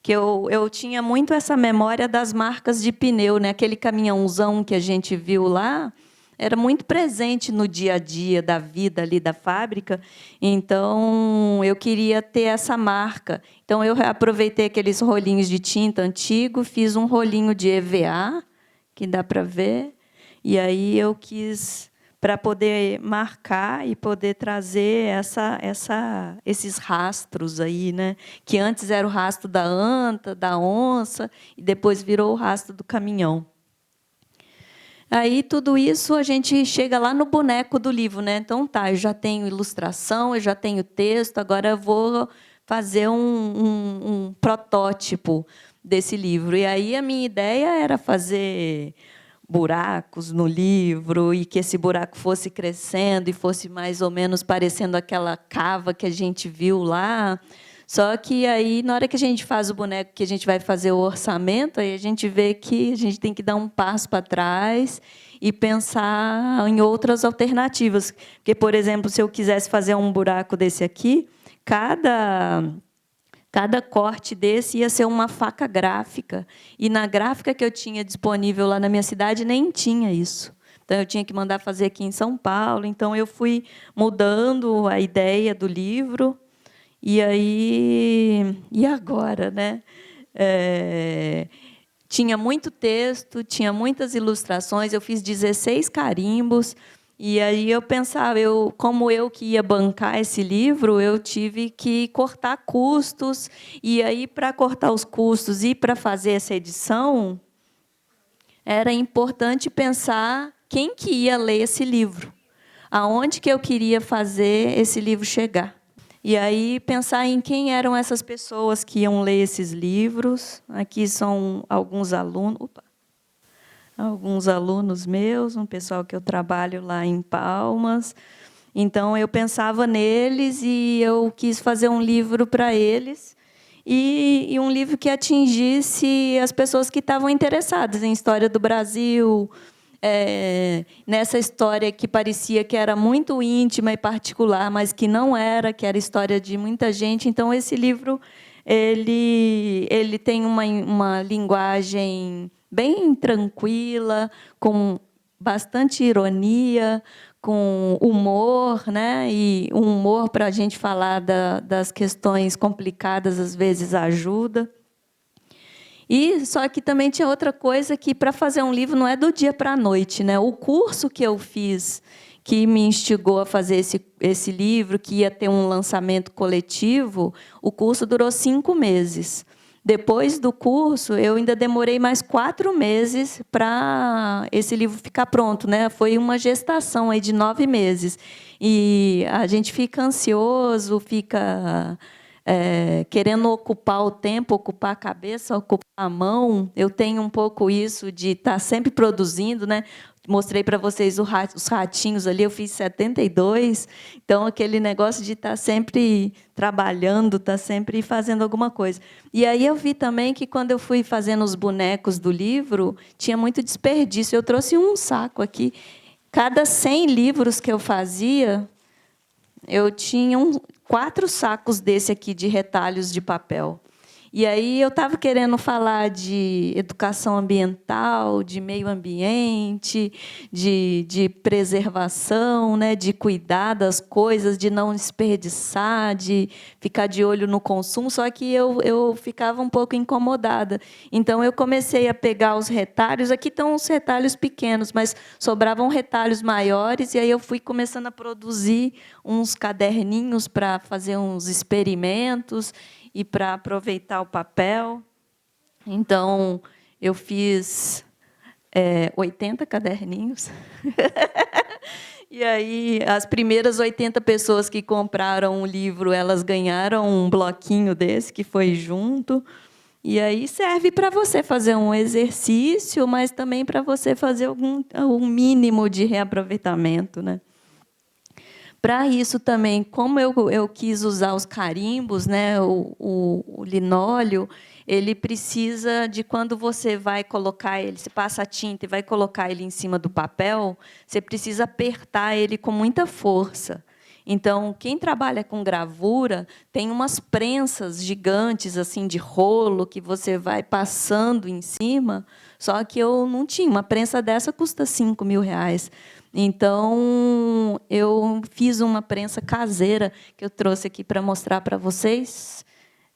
que eu tinha muito essa memória das marcas de pneu, né? Aquele caminhãozão que a gente viu lá, era muito presente no dia a dia da vida ali da fábrica, então eu queria ter essa marca. Então eu aproveitei aqueles rolinhos de tinta antigo, fiz um rolinho de EVA, que dá para ver, e aí eu quis, para poder marcar e poder trazer esses rastros aí, né? Que antes era o rastro da anta, da onça, e depois virou o rastro do caminhão. Aí, tudo isso, a gente chega lá no boneco do livro, né? Então, tá, eu já tenho ilustração, eu já tenho texto, agora eu vou fazer um protótipo desse livro. E aí, a minha ideia era fazer buracos no livro, e que esse buraco fosse crescendo e fosse mais ou menos parecendo aquela cava que a gente viu lá. Só que aí, na hora que a gente faz o boneco, que a gente vai fazer o orçamento, aí a gente vê que a gente tem que dar um passo para trás e pensar em outras alternativas. Porque, por exemplo, se eu quisesse fazer um buraco desse aqui, cada corte desse ia ser uma faca gráfica. E na gráfica que eu tinha disponível lá na minha cidade, nem tinha isso. Então, eu tinha que mandar fazer aqui em São Paulo. Então, eu fui mudando a ideia do livro. E aí, e agora, né? Tinha muito texto, tinha muitas ilustrações, eu fiz 16 carimbos, e aí eu pensava, como eu que ia bancar esse livro, eu tive que cortar custos, e aí, para cortar os custos e para fazer essa edição, era importante pensar quem que ia ler esse livro, aonde que eu queria fazer esse livro chegar. E aí pensar em quem eram essas pessoas que iam ler esses livros. Aqui são alguns alunos, alguns alunos meus, um pessoal que eu trabalho lá em Palmas. Então, eu pensava neles e eu quis fazer um livro para eles, e um livro que atingisse as pessoas que estavam interessadas em história do Brasil, nessa história que parecia que era muito íntima e particular, mas que não era, que era a história de muita gente. Então, esse livro ele tem uma linguagem bem tranquila, com bastante ironia, com humor, né? E um humor para a gente falar das questões complicadas, às vezes, ajuda. E só que também tinha outra coisa, que para fazer um livro não é do dia para a noite, né? O curso que eu fiz, que me instigou a fazer esse livro, que ia ter um lançamento coletivo, o curso durou 5 meses. Depois do curso, eu ainda demorei mais 4 meses para esse livro ficar pronto, né? Foi uma gestação aí de 9 meses. E a gente fica ansioso, fica querendo ocupar o tempo, ocupar a cabeça, ocupar a mão. Eu tenho um pouco isso de estar sempre produzindo, né? Mostrei para vocês os ratinhos ali, eu fiz 72, então aquele negócio de estar sempre trabalhando, estar sempre fazendo alguma coisa. E aí eu vi também que, quando eu fui fazendo os bonecos do livro, tinha muito desperdício. Eu trouxe um saco aqui. Cada 100 livros que eu fazia, eu tinha 4 sacos desse aqui de retalhos de papel. E aí eu estava querendo falar de educação ambiental, de meio ambiente, de preservação, né, de cuidar das coisas, de não desperdiçar, de ficar de olho no consumo, só que eu ficava um pouco incomodada. Então, eu comecei a pegar os retalhos. Aqui estão os retalhos pequenos, mas sobravam retalhos maiores, e aí eu fui começando a produzir uns caderninhos para fazer uns experimentos e para aproveitar o papel. Então, eu fiz 80 caderninhos. E aí, as primeiras 80 pessoas que compraram o livro, elas ganharam um bloquinho desse, que foi junto. E aí serve para você fazer um exercício, mas também para você fazer um mínimo de reaproveitamento, né? Para isso também, como eu quis usar os carimbos, né, o linóleo, ele precisa de, quando você vai colocar ele, você passa a tinta e vai colocar ele em cima do papel, você precisa apertar ele com muita força. Então, quem trabalha com gravura tem umas prensas gigantes, assim, de rolo, que você vai passando em cima, só que eu não tinha. Uma prensa dessa custa R$ 5.000. Então, eu fiz uma prensa caseira, que eu trouxe aqui para mostrar para vocês.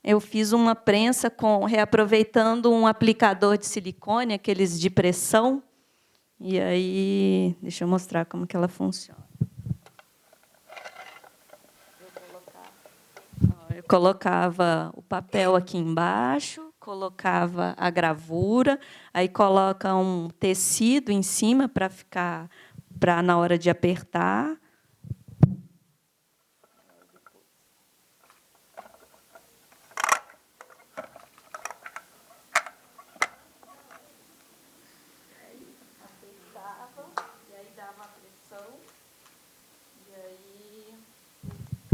Eu fiz uma prensa reaproveitando um aplicador de silicone, aqueles de pressão. E aí, deixa eu mostrar como que ela funciona. Eu colocava o papel aqui embaixo, colocava a gravura, aí coloca um tecido em cima para na hora de apertar.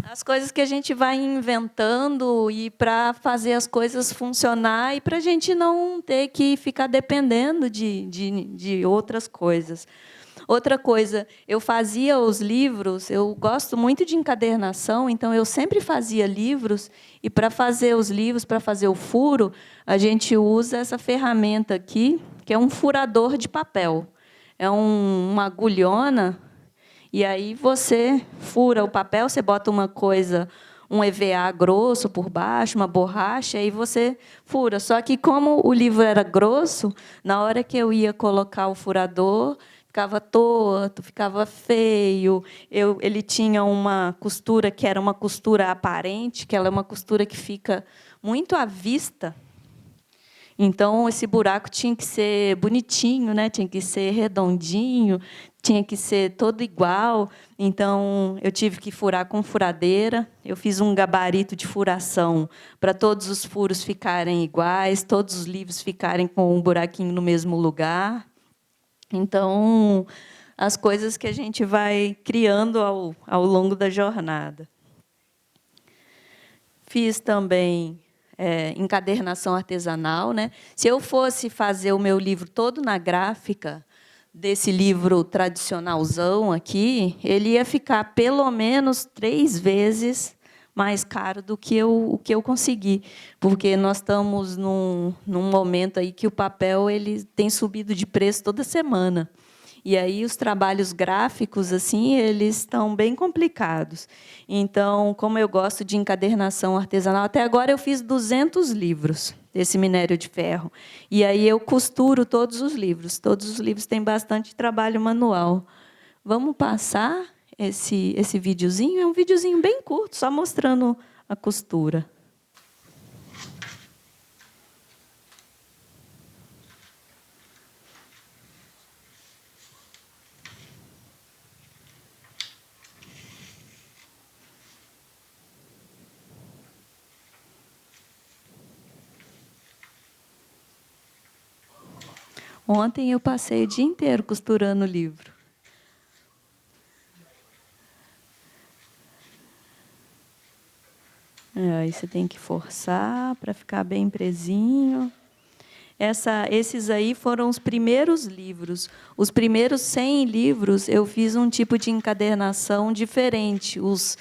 As coisas que a gente vai inventando, e para fazer as coisas funcionar, e para a gente não ter que ficar dependendo de outras coisas. Outra coisa, eu fazia os livros, eu gosto muito de encadernação, então eu sempre fazia livros, e para fazer os livros, para fazer o furo, a gente usa essa ferramenta aqui, que é um furador de papel. É uma agulhona. E aí você fura o papel, você bota uma coisa, um EVA grosso por baixo, uma borracha, e você fura. Só que, como o livro era grosso, na hora que eu ia colocar o furador, ficava torto, ficava feio. Ele tinha uma costura que era uma costura aparente, que ela é uma costura que fica muito à vista. Então, esse buraco tinha que ser bonitinho, né? Tinha que ser redondinho, tinha que ser todo igual. Então, eu tive que furar com furadeira. Eu fiz um gabarito de furação para todos os furos ficarem iguais, todos os livros ficarem com um buraquinho no mesmo lugar. Então, as coisas que a gente vai criando ao longo da jornada. Fiz também encadernação artesanal, né? Se eu fosse fazer o meu livro todo na gráfica, desse livro tradicionalzão aqui, ele ia ficar pelo menos 3 vezes mais caro do que o que eu consegui, porque nós estamos num momento aí que o papel ele tem subido de preço toda semana. E aí os trabalhos gráficos assim, eles estão bem complicados. Então, como eu gosto de encadernação artesanal, até agora eu fiz 200 livros desse minério de ferro. E aí eu costuro todos os livros. Todos os livros têm bastante trabalho manual. Vamos passar esse videozinho? É um videozinho bem curto, só mostrando a costura. Ontem eu passei o dia inteiro costurando o livro. Aí você tem que forçar para ficar bem presinho. Esses aí foram os primeiros livros. Os primeiros 100 livros, eu fiz um tipo de encadernação diferente. Os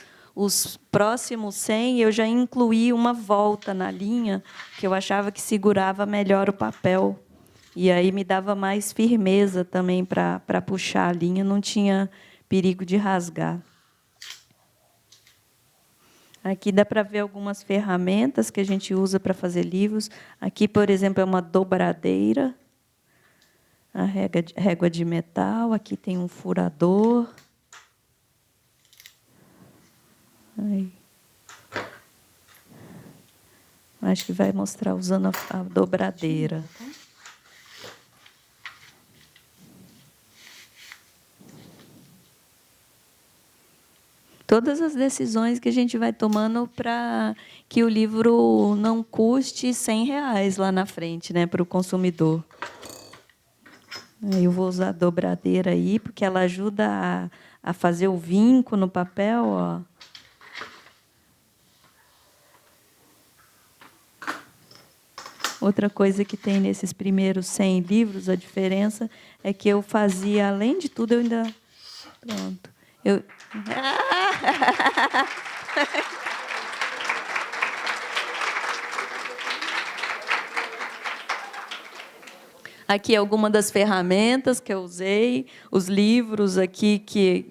próximos 100, eu já incluí uma volta na linha, que eu achava que segurava melhor o papel. E aí me dava mais firmeza também para puxar a linha, não tinha perigo de rasgar. Aqui dá para ver algumas ferramentas que a gente usa para fazer livros. Aqui, por exemplo, é uma dobradeira, a régua de metal. Aqui tem um furador. Aí. Acho que vai mostrar usando a dobradeira. Todas as decisões que a gente vai tomando para que o livro não custe R$100 lá na frente, né, para o consumidor. Eu vou usar a dobradeira aí, porque ela ajuda a fazer o vinco no papel. Ó. Outra coisa que tem nesses primeiros 100 livros, a diferença é que eu fazia, além de tudo, eu ainda... Pronto. Aqui algumas das ferramentas que eu usei, os livros aqui que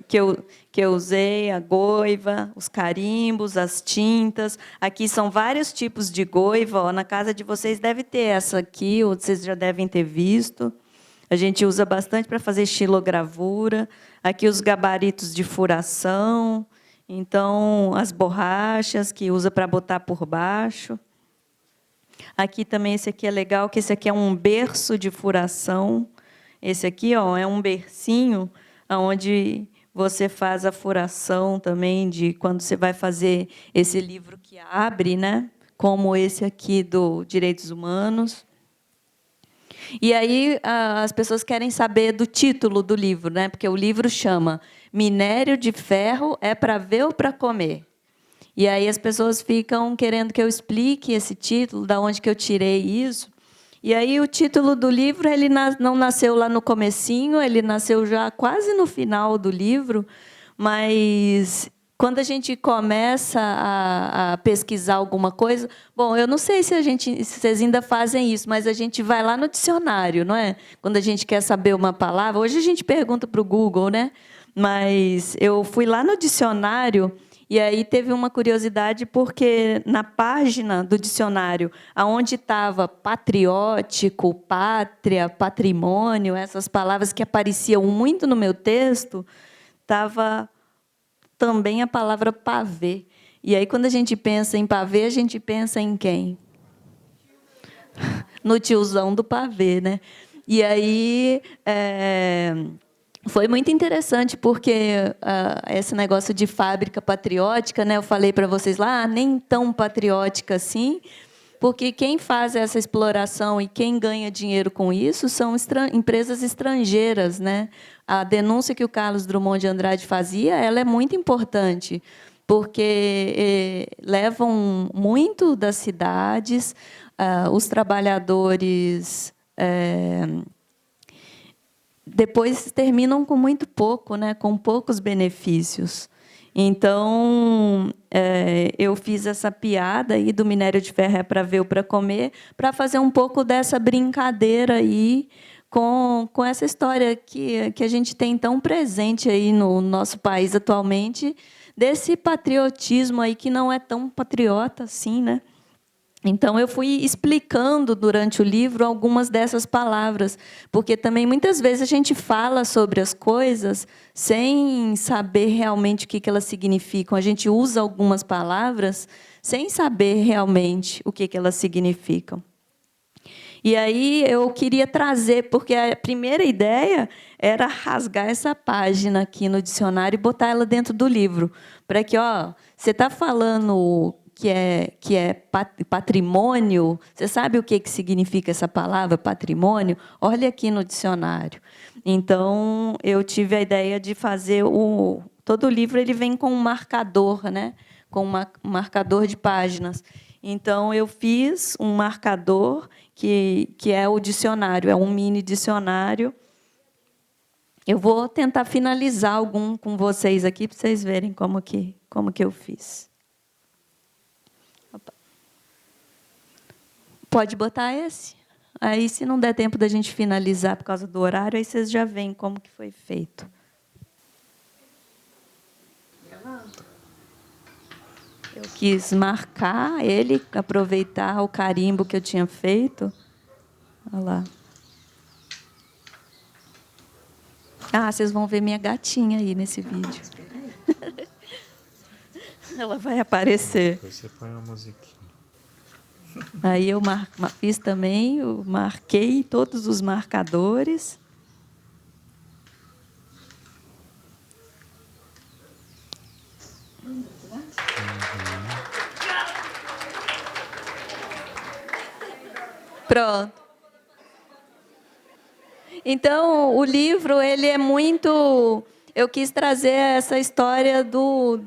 eu usei, a goiva, os carimbos, as tintas. Aqui são vários tipos de goiva. Ó, na casa de vocês deve ter essa aqui, ou vocês já devem ter visto. A gente usa bastante para fazer estilogravura. Aqui os gabaritos de furação. Então, as borrachas que usa para botar por baixo. Aqui também, esse aqui é legal, que esse aqui é um berço de furação. Esse aqui, ó, é um bercinho onde você faz a furação também de quando você vai fazer esse livro que abre, né? Como esse aqui do Direitos Humanos. E aí as pessoas querem saber do título do livro, né? Porque o livro chama Minério de Ferro é para ver ou para comer? E aí as pessoas ficam querendo que eu explique esse título, da onde que eu tirei isso. E aí o título do livro ele não nasceu lá no comecinho, ele nasceu já quase no final do livro, mas quando a gente começa a pesquisar alguma coisa, bom, eu não sei se vocês ainda fazem isso, mas a gente vai lá no dicionário, não é? Quando a gente quer saber uma palavra, hoje a gente pergunta para o Google, né? Mas eu fui lá no dicionário. E aí teve uma curiosidade, porque na página do dicionário, onde estava patriótico, pátria, patrimônio, essas palavras que apareciam muito no meu texto, estava também a palavra pavê. E aí, quando a gente pensa em pavê, a gente pensa em quem? no tiozão do pavê, né? E aí foi muito interessante, porque esse negócio de fábrica patriótica, né? Eu falei para vocês lá, nem tão patriótica assim, porque quem faz essa exploração e quem ganha dinheiro com isso são empresas estrangeiras, né? A denúncia que o Carlos Drummond de Andrade fazia, ela é muito importante, porque levam muito das cidades, os trabalhadores depois terminam com muito pouco, né? Com poucos benefícios. Então, eu fiz essa piada aí do minério de ferro é para ver ou para comer, para fazer um pouco dessa brincadeira aí com essa história que a gente tem tão presente aí no nosso país atualmente, desse patriotismo aí que não é tão patriota assim, né? Então, eu fui explicando durante o livro algumas dessas palavras, porque também muitas vezes a gente fala sobre as coisas sem saber realmente o que elas significam. A gente usa algumas palavras sem saber realmente o que elas significam. E aí eu queria trazer, porque a primeira ideia era rasgar essa página aqui no dicionário e botar ela dentro do livro, para que, você está falando que é patrimônio, você sabe o que significa essa palavra, patrimônio? Olha aqui no dicionário. Então, eu tive a ideia de fazer todo o livro ele vem com um marcador, né? Com um marcador de páginas. Então, eu fiz um marcador que é o dicionário, é um mini dicionário. Eu vou tentar finalizar algum com vocês aqui, para vocês verem como que eu fiz. Pode botar esse. Aí, se não der tempo da gente finalizar por causa do horário, aí vocês já veem como que foi feito. Eu quis marcar ele, aproveitar o carimbo que eu tinha feito. Olha lá. Vocês vão ver minha gatinha aí nesse vídeo. Ela vai aparecer. Depois você põe uma musiquinha. Aí eu fiz também, eu marquei todos os marcadores. Pronto. Então, o livro ele é muito... Eu quis trazer essa história do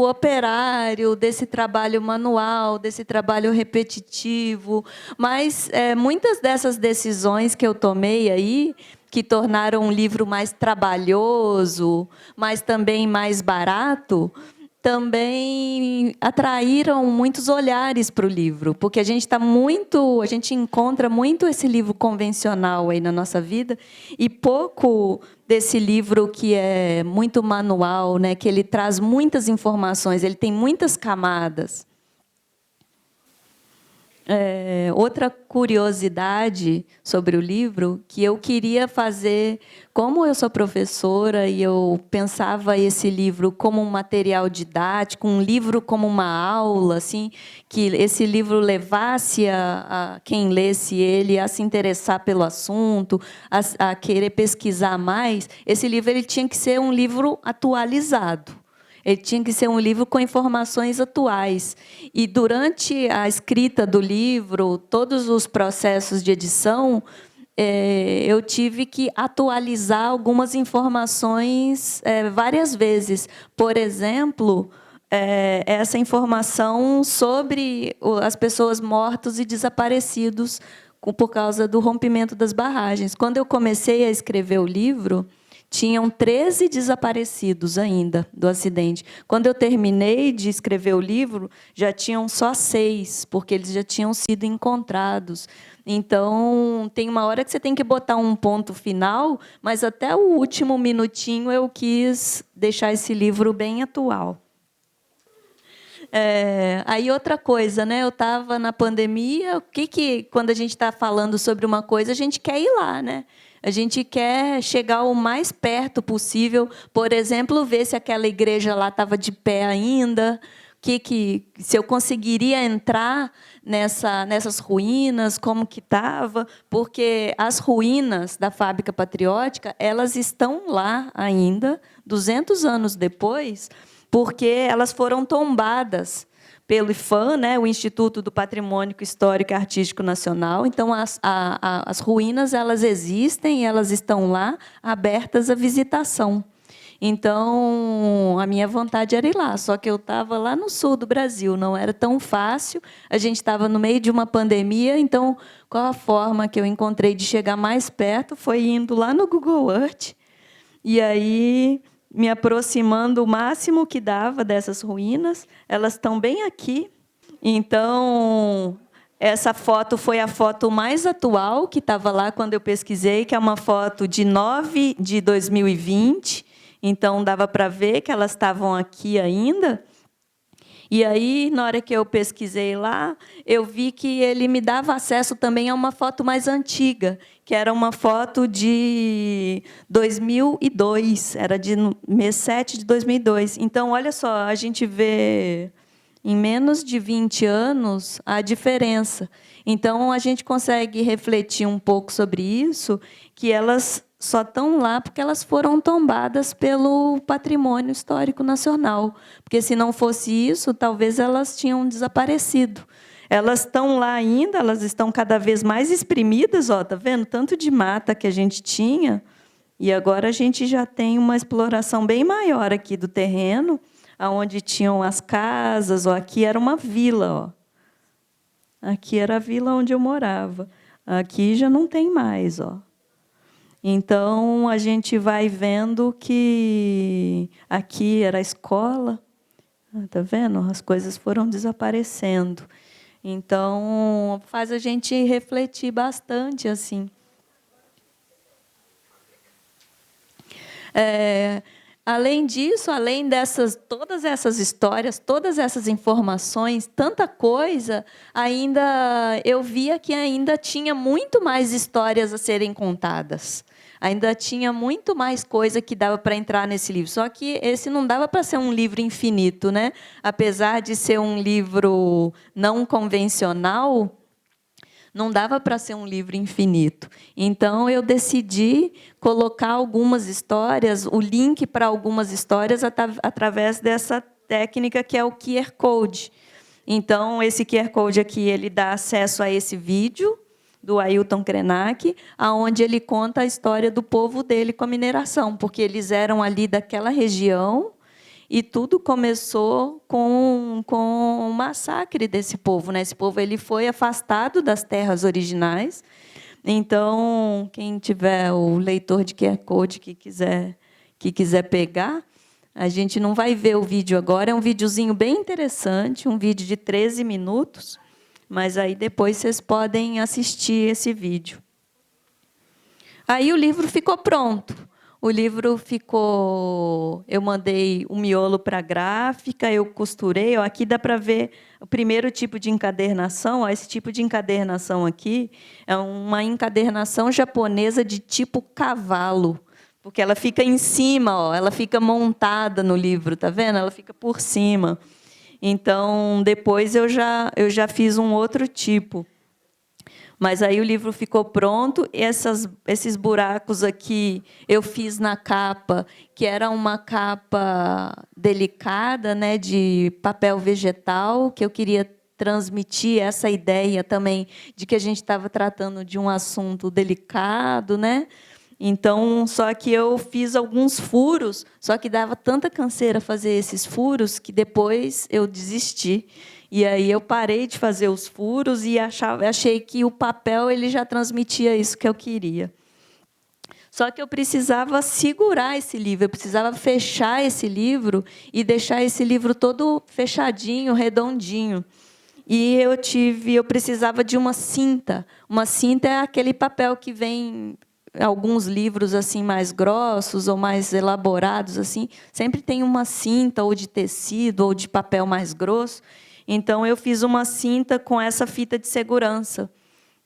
operário, desse trabalho manual, desse trabalho repetitivo. Mas muitas dessas decisões que eu tomei aí, que tornaram o livro mais trabalhoso, mas também mais barato, também atraíram muitos olhares para o livro, porque a gente encontra muito esse livro convencional aí na nossa vida e pouco desse livro que é muito manual, né, que ele traz muitas informações, ele tem muitas camadas. Outra curiosidade sobre o livro, que eu queria fazer, como eu sou professora e eu pensava esse livro como um material didático, um livro como uma aula, assim, que esse livro levasse a quem lesse ele a se interessar pelo assunto, a querer pesquisar mais, esse livro ele tinha que ser um livro atualizado. Ele tinha que ser um livro com informações atuais. E, durante a escrita do livro, todos os processos de edição, eu tive que atualizar algumas informações várias vezes. Por exemplo, essa informação sobre as pessoas mortas e desaparecidos por causa do rompimento das barragens. Quando eu comecei a escrever o livro, tinham 13 desaparecidos ainda do acidente. Quando eu terminei de escrever o livro, já tinham só 6, porque eles já tinham sido encontrados. Então, tem uma hora que você tem que botar um ponto final, mas até o último minutinho eu quis deixar esse livro bem atual. Aí outra coisa, né? Eu estava na pandemia, quando a gente está falando sobre uma coisa, a gente quer ir lá, né? A gente quer chegar o mais perto possível, por exemplo, ver se aquela igreja lá estava de pé ainda, se eu conseguiria entrar nessas ruínas, como que estava, porque as ruínas da Fábrica Patriótica, elas estão lá ainda, 200 anos depois, porque elas foram tombadas pelo IPHAN, né, o Instituto do Patrimônio Histórico e Artístico Nacional. Então, as ruínas, elas existem, elas estão lá, abertas à visitação. Então, a minha vontade era ir lá, só que eu estava lá no sul do Brasil, não era tão fácil, a gente estava no meio de uma pandemia, então, qual a forma que eu encontrei de chegar mais perto foi indo lá no Google Earth, e aí me aproximando o máximo que dava dessas ruínas. Elas estão bem aqui. Então, essa foto foi a foto mais atual que estava lá quando eu pesquisei, que é uma foto de 9 de 2020. Então, dava para ver que elas estavam aqui ainda. E aí, na hora que eu pesquisei lá, eu vi que ele me dava acesso também a uma foto mais antiga, que era uma foto de 2002, era de mês 7 de 2002. Então, olha só, a gente vê em menos de 20 anos a diferença. Então, a gente consegue refletir um pouco sobre isso, que elas só estão lá porque elas foram tombadas pelo Patrimônio Histórico Nacional. Porque, se não fosse isso, talvez elas tinham desaparecido. Elas estão lá ainda, elas estão cada vez mais exprimidas. Está vendo? Tanto de mata que a gente tinha, e agora a gente já tem uma exploração bem maior aqui do terreno, onde tinham as casas. Aqui era uma vila. Aqui era a vila onde eu morava. Aqui já não tem mais. Então, a gente vai vendo que aqui era a escola. Está vendo? As coisas foram desaparecendo. Então, faz a gente refletir bastante, assim. Além disso, além todas essas histórias, todas essas informações, tanta coisa, ainda eu via que ainda tinha muito mais histórias a serem contadas. Ainda tinha muito mais coisa que dava para entrar nesse livro. Só que esse não dava para ser um livro infinito, né? Apesar de ser um livro não convencional, não dava para ser um livro infinito. Então, eu decidi colocar algumas histórias, o link para algumas histórias, através dessa técnica que é o QR Code. Então, esse QR Code aqui, ele dá acesso a esse vídeo do Ailton Krenak, onde ele conta a história do povo dele com a mineração, porque eles eram ali daquela região, e tudo começou com o massacre desse povo, né? Esse povo ele foi afastado das terras originais. Então, quem tiver o leitor de QR Code que quiser pegar, a gente não vai ver o vídeo agora, é um videozinho bem interessante, um vídeo de 13 minutos, mas aí depois vocês podem assistir esse vídeo. Aí o livro ficou pronto. O livro ficou... Eu mandei o miolo para a gráfica, eu costurei. Aqui dá para ver o primeiro tipo de encadernação. Esse tipo de encadernação aqui é uma encadernação japonesa de tipo cavalo, porque ela fica em cima, ela fica montada no livro, tá vendo? Ela fica por cima. Então, depois eu já fiz um outro tipo. Mas aí o livro ficou pronto, e esses buracos aqui eu fiz na capa, que era uma capa delicada, né, de papel vegetal, que eu queria transmitir essa ideia também de que a gente estava tratando de um assunto delicado, né? Então, só que eu fiz alguns furos, só que dava tanta canseira fazer esses furos que depois eu desisti. E aí eu parei de fazer os furos e achei que o papel ele já transmitia isso que eu queria. Só que eu precisava segurar esse livro, eu precisava fechar esse livro e deixar esse livro todo fechadinho, redondinho. E eu precisava de uma cinta. Uma cinta é aquele papel que vem... Alguns livros assim mais grossos ou mais elaborados assim, sempre tem uma cinta ou de tecido ou de papel mais grosso. Então, eu fiz uma cinta com essa fita de segurança,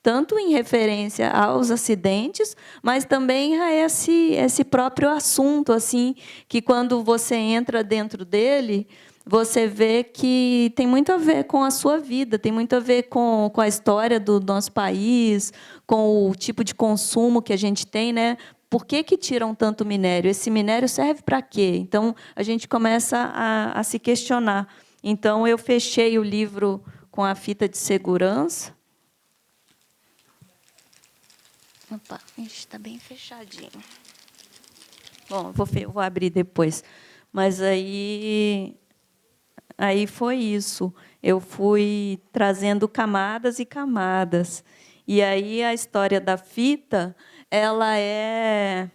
tanto em referência aos acidentes, mas também a esse próprio assunto, assim, que quando você entra dentro dele, você vê que tem muito a ver com a sua vida, tem muito a ver com a história do nosso país, com o tipo de consumo que a gente tem, né? Por que tiram tanto minério? Esse minério serve para quê? Então, a gente começa a se questionar. Então, eu fechei o livro com a fita de segurança. Opa, está bem fechadinho. Bom, vou abrir depois. Mas aí foi isso. Eu fui trazendo camadas e camadas. E aí a história da fita, ela é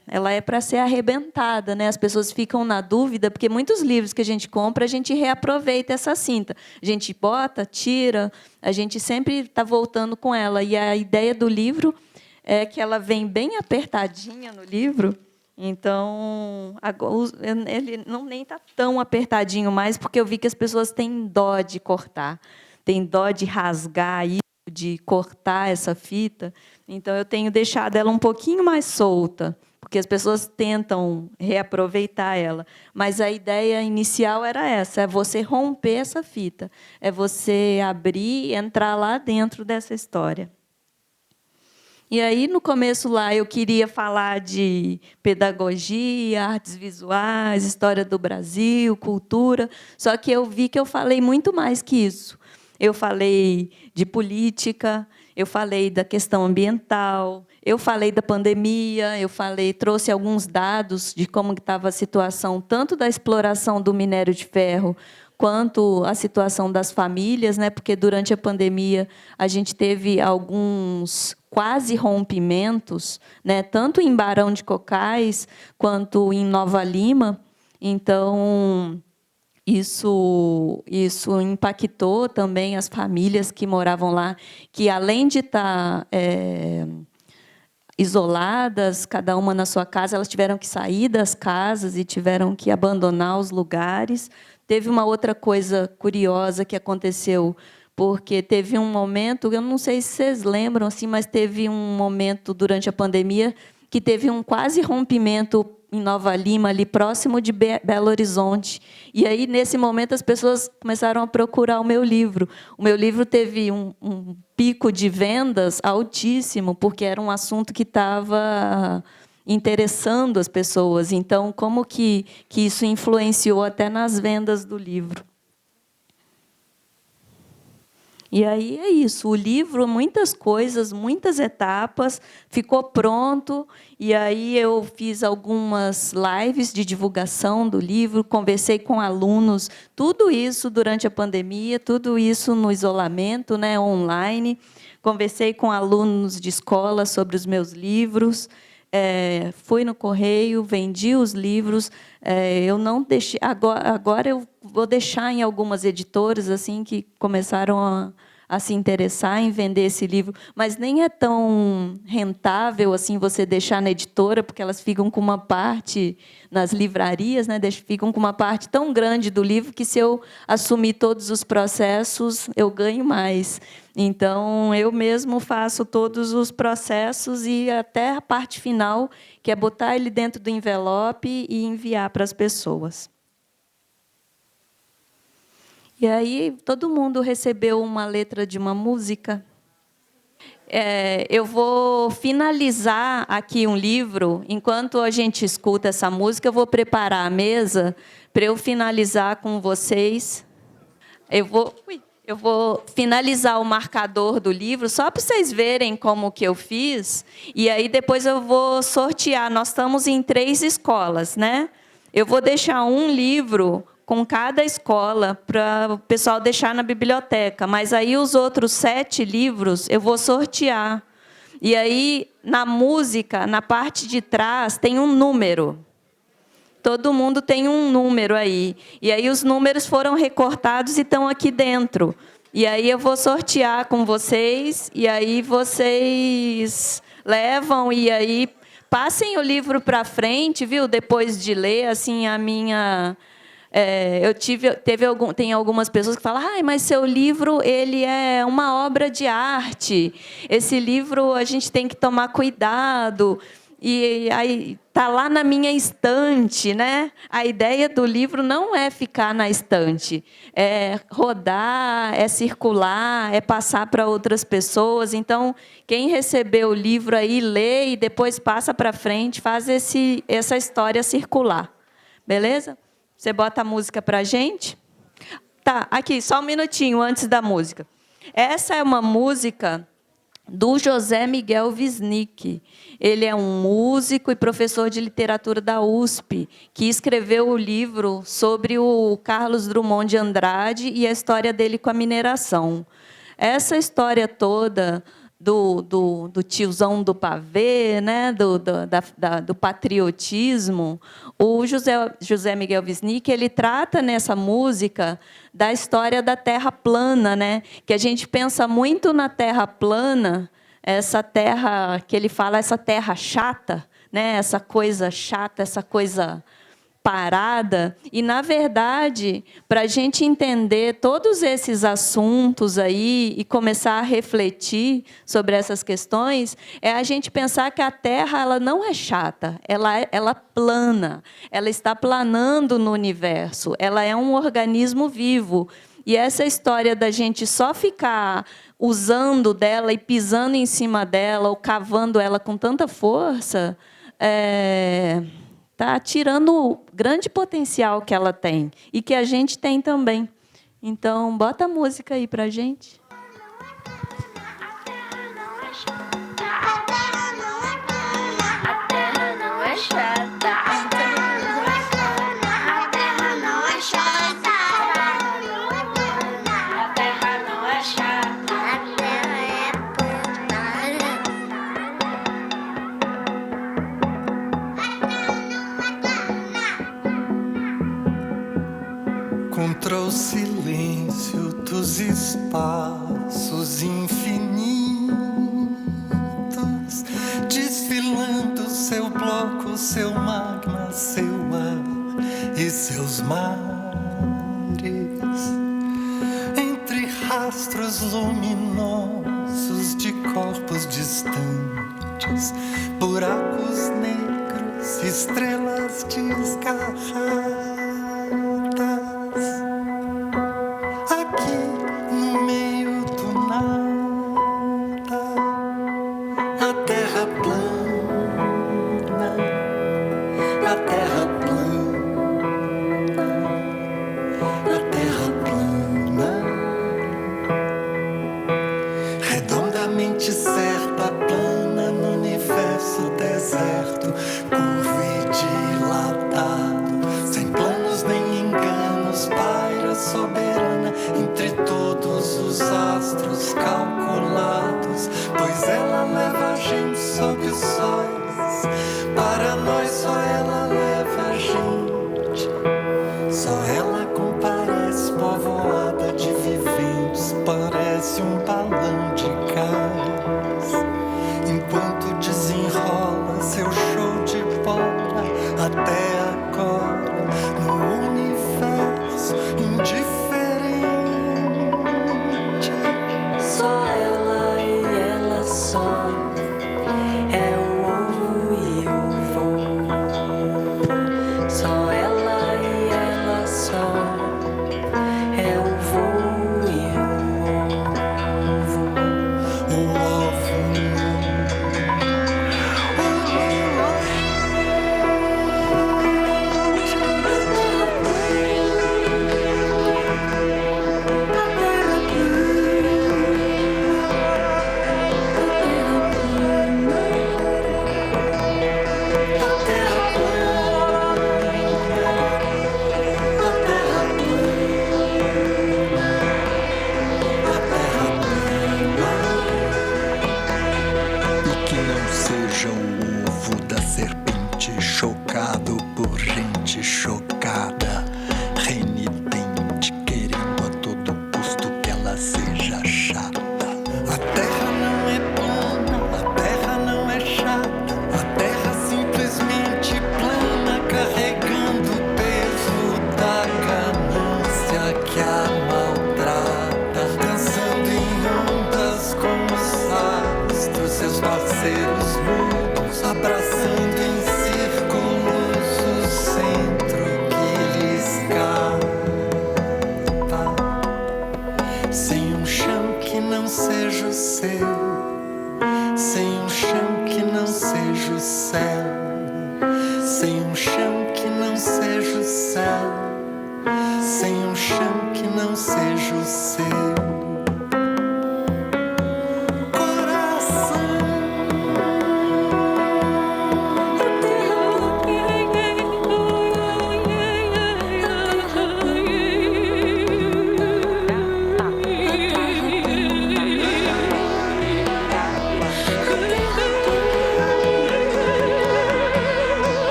para ser arrebentada, né? As pessoas ficam na dúvida, porque muitos livros que a gente compra, a gente reaproveita essa cinta. A gente bota, tira, a gente sempre está voltando com ela. E a ideia do livro é que ela vem bem apertadinha no livro. Então, agora, ele não nem está tão apertadinho mais, porque eu vi que as pessoas têm dó de cortar, têm dó de rasgar isso, de cortar essa fita. Então, eu tenho deixado ela um pouquinho mais solta, porque as pessoas tentam reaproveitar ela. Mas a ideia inicial era essa, é você romper essa fita, é você abrir e entrar lá dentro dessa história. E aí, no começo lá, eu queria falar de pedagogia, artes visuais, história do Brasil, cultura, só que eu vi que eu falei muito mais que isso. Eu falei de política, eu falei da questão ambiental, eu falei da pandemia, trouxe alguns dados de como estava a situação, tanto da exploração do minério de ferro, quanto a situação das famílias, né? Porque durante a pandemia a gente teve alguns quase rompimentos, né? Tanto em Barão de Cocais quanto em Nova Lima. Então, isso impactou também as famílias que moravam lá, que, além de estar isoladas, cada uma na sua casa, elas tiveram que sair das casas e tiveram que abandonar os lugares. Teve uma outra coisa curiosa que aconteceu, porque teve um momento, eu não sei se vocês lembram, assim, mas teve um momento durante a pandemia que teve um quase rompimento em Nova Lima, ali próximo de Belo Horizonte. E aí, nesse momento, as pessoas começaram a procurar o meu livro. O meu livro teve um pico de vendas altíssimo, porque era um assunto que estava interessando as pessoas. Então, como que isso influenciou até nas vendas do livro? E aí é isso, o livro, muitas coisas, muitas etapas, ficou pronto, e aí eu fiz algumas lives de divulgação do livro, conversei com alunos, tudo isso durante a pandemia, tudo isso no isolamento, né, online, conversei com alunos de escola sobre os meus livros, fui no correio, vendi os livros, eu não deixei, agora eu vou deixar em algumas editoras assim que começaram a se interessar em vender esse livro, mas nem é tão rentável assim você deixar na editora, porque elas ficam com uma parte nas livrarias, né, ficam com uma parte tão grande do livro que, se eu assumir todos os processos, eu ganho mais. Então, eu mesmo faço todos os processos e até a parte final, que é botar ele dentro do envelope e enviar para as pessoas. E aí, todo mundo recebeu uma letra de uma música. Eu vou finalizar aqui um livro. Enquanto a gente escuta essa música, eu vou preparar a mesa para eu finalizar com vocês. Eu vou finalizar o marcador do livro, só para vocês verem como que eu fiz. E aí, depois, eu vou sortear. Nós estamos em 3 escolas, né? Eu vou deixar um livro com cada escola para o pessoal deixar na biblioteca. Mas aí os outros 7 livros eu vou sortear. E aí, na música, na parte de trás, tem um número. Todo mundo tem um número aí. E aí os números foram recortados e estão aqui dentro. E aí eu vou sortear com vocês, e aí vocês levam, e aí passem o livro para frente, viu? Depois de ler, assim, a minha... tem algumas pessoas que falam: mas seu livro ele é uma obra de arte. Esse livro a gente tem que tomar cuidado. e aí tá lá na minha estante, né? A ideia do livro não é ficar na estante, é rodar, é circular, é passar para outras pessoas. Então, quem recebeu o livro aí lê e depois passa para frente, faz essa história circular. Beleza? Você bota a música para a gente? Tá, aqui, só um minutinho antes da música. Essa é uma música do José Miguel Wisnik. Ele é um músico e professor de literatura da USP, que escreveu o livro sobre o Carlos Drummond de Andrade e a história dele com a mineração. Essa história toda do tiozão do pavê, né, do patriotismo, o José Miguel Wisnik, ele trata nessa música da história da terra plana, né, que a gente pensa muito na terra plana, essa terra que ele fala, essa terra chata, né, essa coisa chata, essa coisa parada. E, na verdade, para a gente entender todos esses assuntos aí e começar a refletir sobre essas questões, é a gente pensar que a Terra ela não é chata, ela plana, ela está planando no universo, ela é um organismo vivo. E essa história da gente só ficar usando dela e pisando em cima dela, ou cavando ela com tanta força, está tirando o grande potencial que ela tem e que a gente tem também. Então, bota a música aí para a gente. Contra o silêncio dos espaços infinitos, desfilando seu bloco, seu magma, seu ar e seus mares, entre rastros luminosos de corpos distantes, buracos negros, estrelas desgarradas. Sem plano. sem um chão que não seja o seu, sem um chão que não seja o céu, sem um chão que não seja o céu, sem um chão que não seja o seu.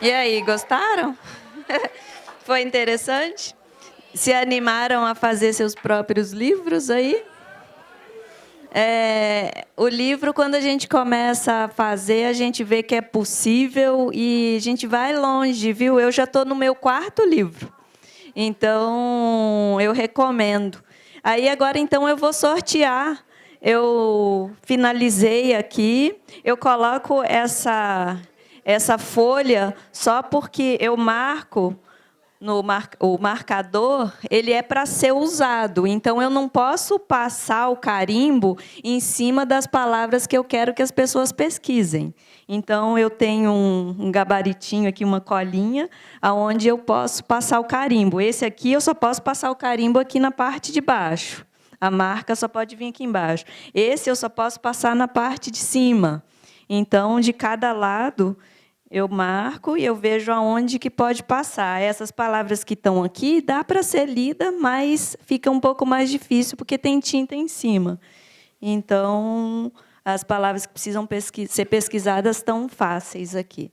E aí, gostaram? Foi interessante? Se animaram a fazer seus próprios livros aí? O livro, quando a gente começa a fazer, a gente vê que é possível e a gente vai longe, viu? Eu já estou no meu 4º livro, então eu recomendo. Aí agora, então, eu vou sortear. Eu finalizei aqui, eu coloco essa folha só porque eu marco o marcador, ele é para ser usado. Então, eu não posso passar o carimbo em cima das palavras que eu quero que as pessoas pesquisem. Então, eu tenho um gabaritinho aqui, uma colinha, onde eu posso passar o carimbo. Esse aqui, eu só posso passar o carimbo aqui na parte de baixo. A marca só pode vir aqui embaixo. Esse, eu só posso passar na parte de cima. Então, de cada lado, eu marco e eu vejo aonde que pode passar. Essas palavras que estão aqui, dá para ser lida, mas fica um pouco mais difícil, porque tem tinta em cima. Então, as palavras que precisam ser pesquisadas estão fáceis aqui.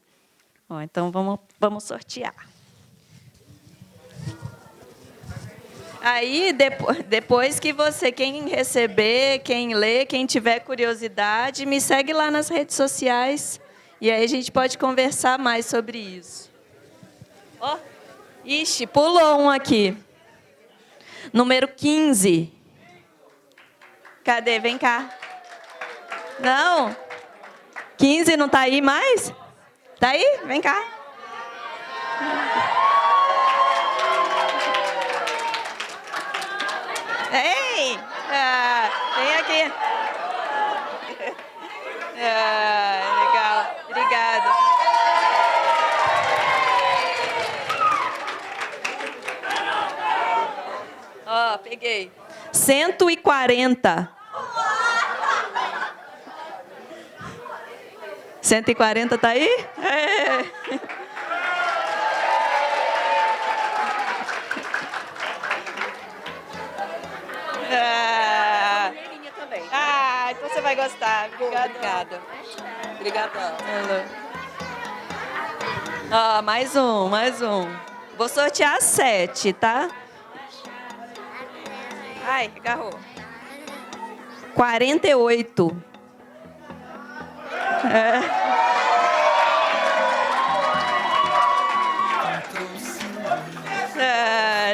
Então, vamos sortear. Aí, depois que quem receber, quem ler, quem tiver curiosidade, me segue lá nas redes sociais. E aí a gente pode conversar mais sobre isso. Ixi, pulou um aqui. Número 15. Cadê? Vem cá. Não. 15 não está aí mais? Está aí? Vem cá. Ei! Vem aqui. Legal. Obrigada. Peguei. 140. 140 tá aí? Então você vai gostar. Obrigada. Obrigadão. Mais um. Vou sortear 7, tá? Ai, agarrou. 48.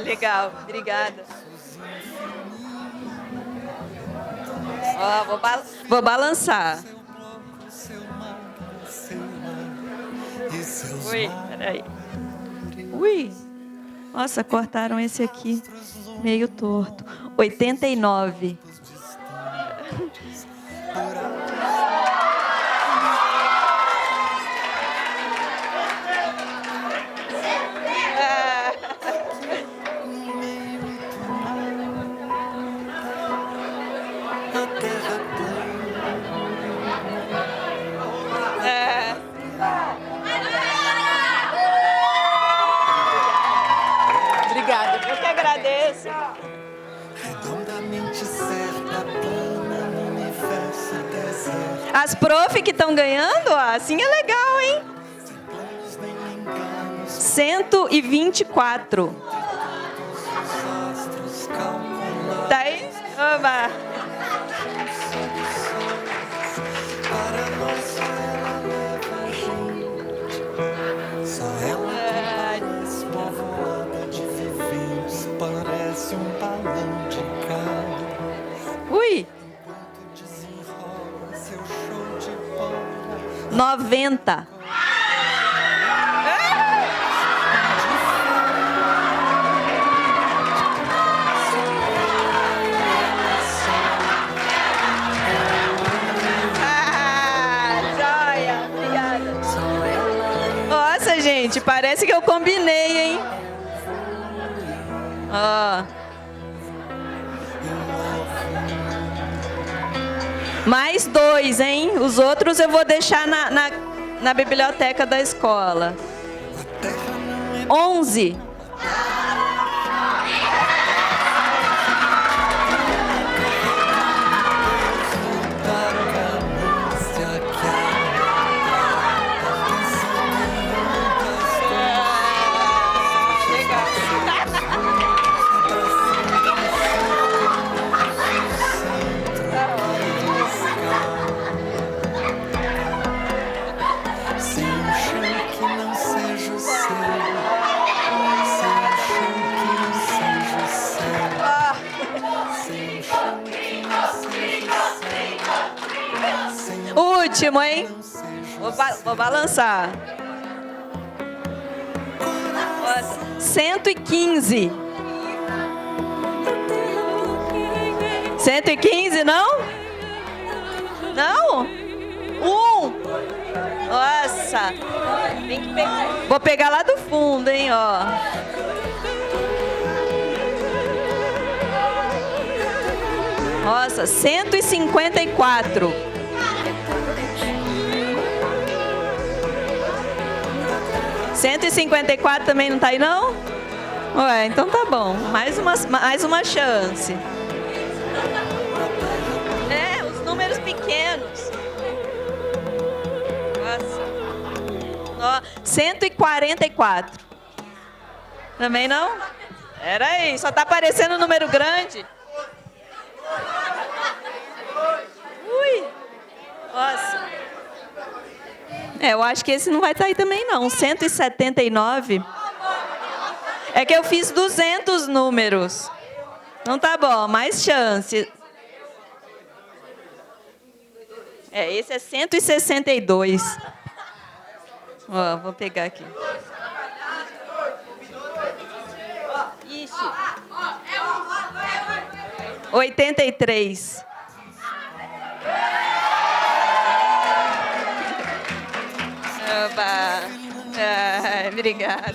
Legal, obrigada. Vou balançar. Ui, peraí. Ui, nossa, cortaram esse aqui meio torto. 89. Obrigada, eu que agradeço. Redondamente certa, plana no universo deserto. As prof que estão ganhando, assim é legal, hein? 124. Tá aí? Oba! Só ela parece povoada de vivinhos, parece um balão de gás. Ui! Enquanto desenrola seu show de bola, 90. Joia! Obrigada. Nossa, gente, parece que eu combinei, hein? Ó. Mais 2, hein? Os outros eu vou deixar na biblioteca da escola. 11. sem um chão que não seja o céu, sem um chão que não seja o céu, sem um chão que não seja o céu. Último, hein? Vou balançar. Nossa, 115. 115, não? Não? 1. Nossa. Tem que pegar. Vou pegar lá do fundo, hein, ó. Nossa, 154. 154 também não tá aí, não? Ué, então tá bom. Mais uma chance. É, os números pequenos. Nossa. 144. Também não? Peraí, só tá aparecendo o número grande. Ui. Nossa. É, eu acho que esse não vai estar aí também, não. 179. É que eu fiz 200 números. Não tá bom, mais chance. É, esse é 162. Ó, vou pegar aqui. Ixi. 83. Oba. Ai, obrigada.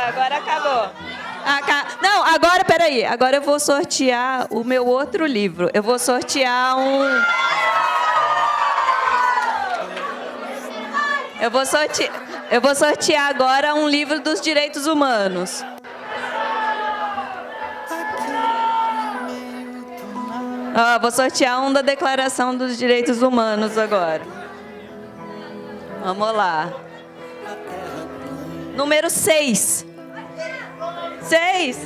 Agora acabou. Não, agora, peraí. Agora eu vou sortear o meu outro livro. Eu vou sortear Eu vou sortear agora um livro dos direitos humanos. Ó, vou sortear um da Declaração dos Direitos Humanos agora. Vamos lá. Número 6. 6.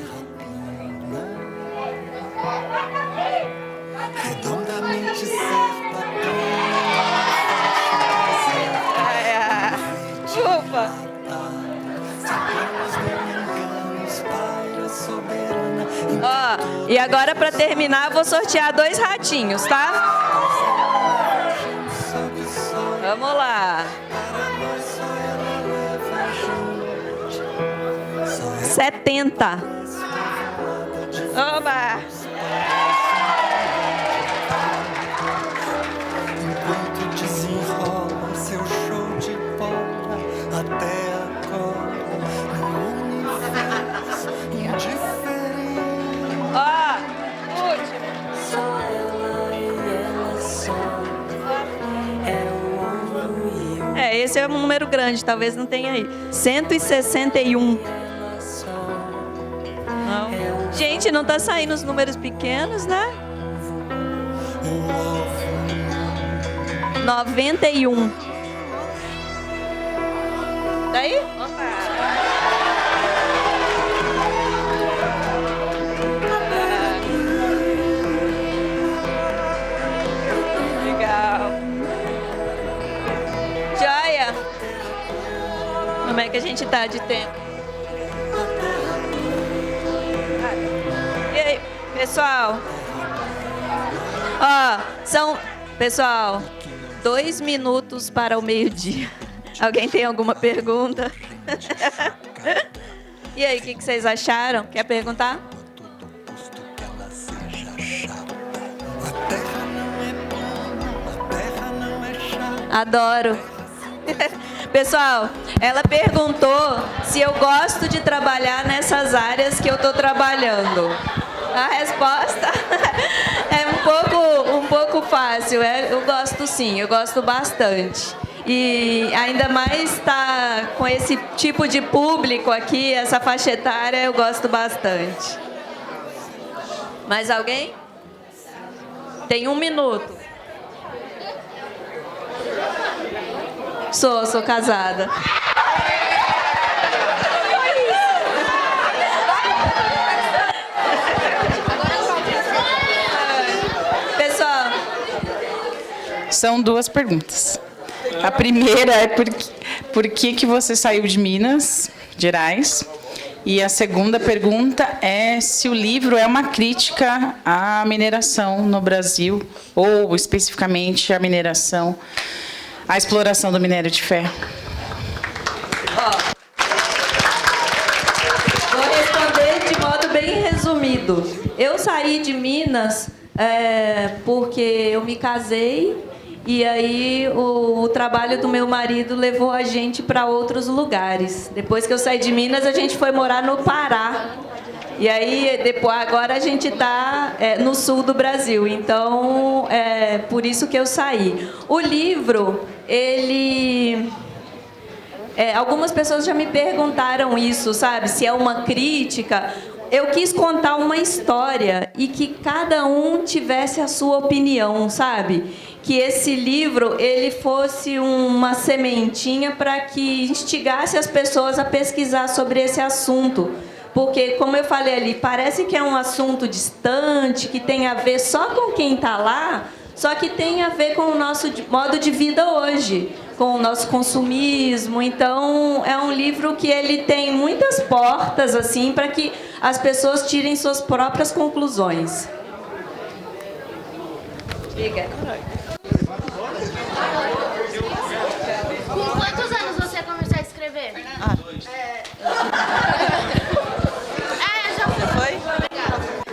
Redondamente certa. Ufa. Ó, e agora para terminar, vou sortear 2 ratinhos, tá? Vamos lá. 70. Oba! Enquanto desenrola seu show de bola até agora no universo indiferente. Ó, último. Só ela e ela só é o homem e o É, esse é um número grande, talvez não tenha aí. 161. Não. Gente, não tá saindo os números pequenos, né? 91. Daí? Opa! Como é que a gente tá de tempo? E aí, pessoal? Pessoal, 2 minutos para o meio-dia. Alguém tem alguma pergunta? E aí, o que vocês acharam? Quer perguntar? Adoro. Pessoal, ela perguntou se eu gosto de trabalhar nessas áreas que eu estou trabalhando. A resposta é um pouco fácil. Eu gosto sim, eu gosto bastante. E ainda mais estar com esse tipo de público aqui, essa faixa etária, eu gosto bastante. Mais alguém? Tem 1 minuto. Sou casada. Pessoal, são 2 perguntas. A primeira é por que você saiu de Minas Gerais? E a segunda pergunta é se o livro é uma crítica à mineração no Brasil, ou especificamente à mineração, a exploração do minério de ferro. Vou responder de modo bem resumido. Eu saí de Minas porque eu me casei e aí o trabalho do meu marido levou a gente para outros lugares. Depois que eu saí de Minas, a gente foi morar no Pará. E aí, agora a gente está no sul do Brasil, então é por isso que eu saí. O livro, algumas pessoas já me perguntaram isso, sabe? Se é uma crítica. Eu quis contar uma história e que cada um tivesse a sua opinião, sabe? Que esse livro ele fosse uma sementinha para que instigasse as pessoas a pesquisar sobre esse assunto. Porque, como eu falei ali, parece que é um assunto distante, que tem a ver só com quem está lá, só que tem a ver com o nosso modo de vida hoje, com o nosso consumismo. Então, é um livro que ele tem muitas portas assim para que as pessoas tirem suas próprias conclusões. Diga. Com quantos anos você começou a escrever?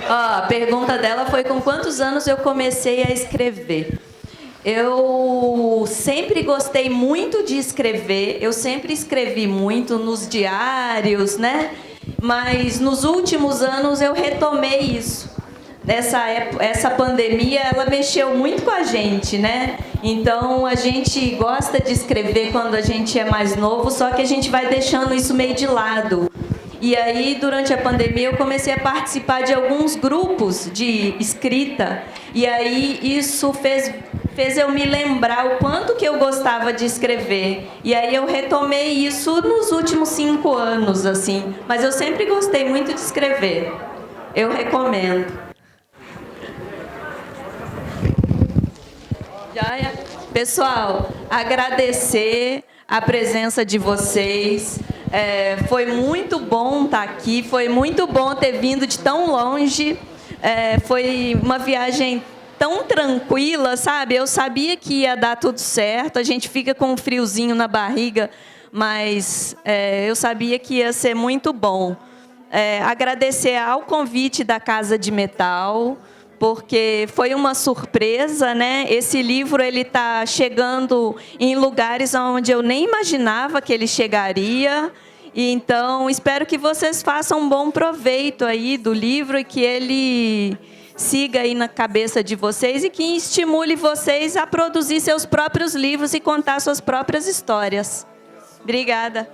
A pergunta dela foi com quantos anos eu comecei a escrever. Eu sempre gostei muito de escrever, eu sempre escrevi muito nos diários, né? Mas nos últimos anos eu retomei isso. Essa pandemia, ela mexeu muito com a gente, né? Então, a gente gosta de escrever quando a gente é mais novo, só que a gente vai deixando isso meio de lado. E aí, durante a pandemia, eu comecei a participar de alguns grupos de escrita. E aí, isso fez eu me lembrar o quanto que eu gostava de escrever. E aí, eu retomei isso nos últimos 5 anos, assim. Mas eu sempre gostei muito de escrever. Eu recomendo. Pessoal, agradecer a presença de vocês. Foi muito bom estar aqui, foi muito bom ter vindo de tão longe. Foi uma viagem tão tranquila, sabe? Eu sabia que ia dar tudo certo, a gente fica com um friozinho na barriga, mas eu sabia que ia ser muito bom. Agradecer ao convite da Casa de Metal, porque foi uma surpresa, né? Esse livro ele está chegando em lugares onde eu nem imaginava que ele chegaria. E então, espero que vocês façam um bom proveito aí do livro e que ele siga aí na cabeça de vocês e que estimule vocês a produzir seus próprios livros e contar suas próprias histórias. Obrigada.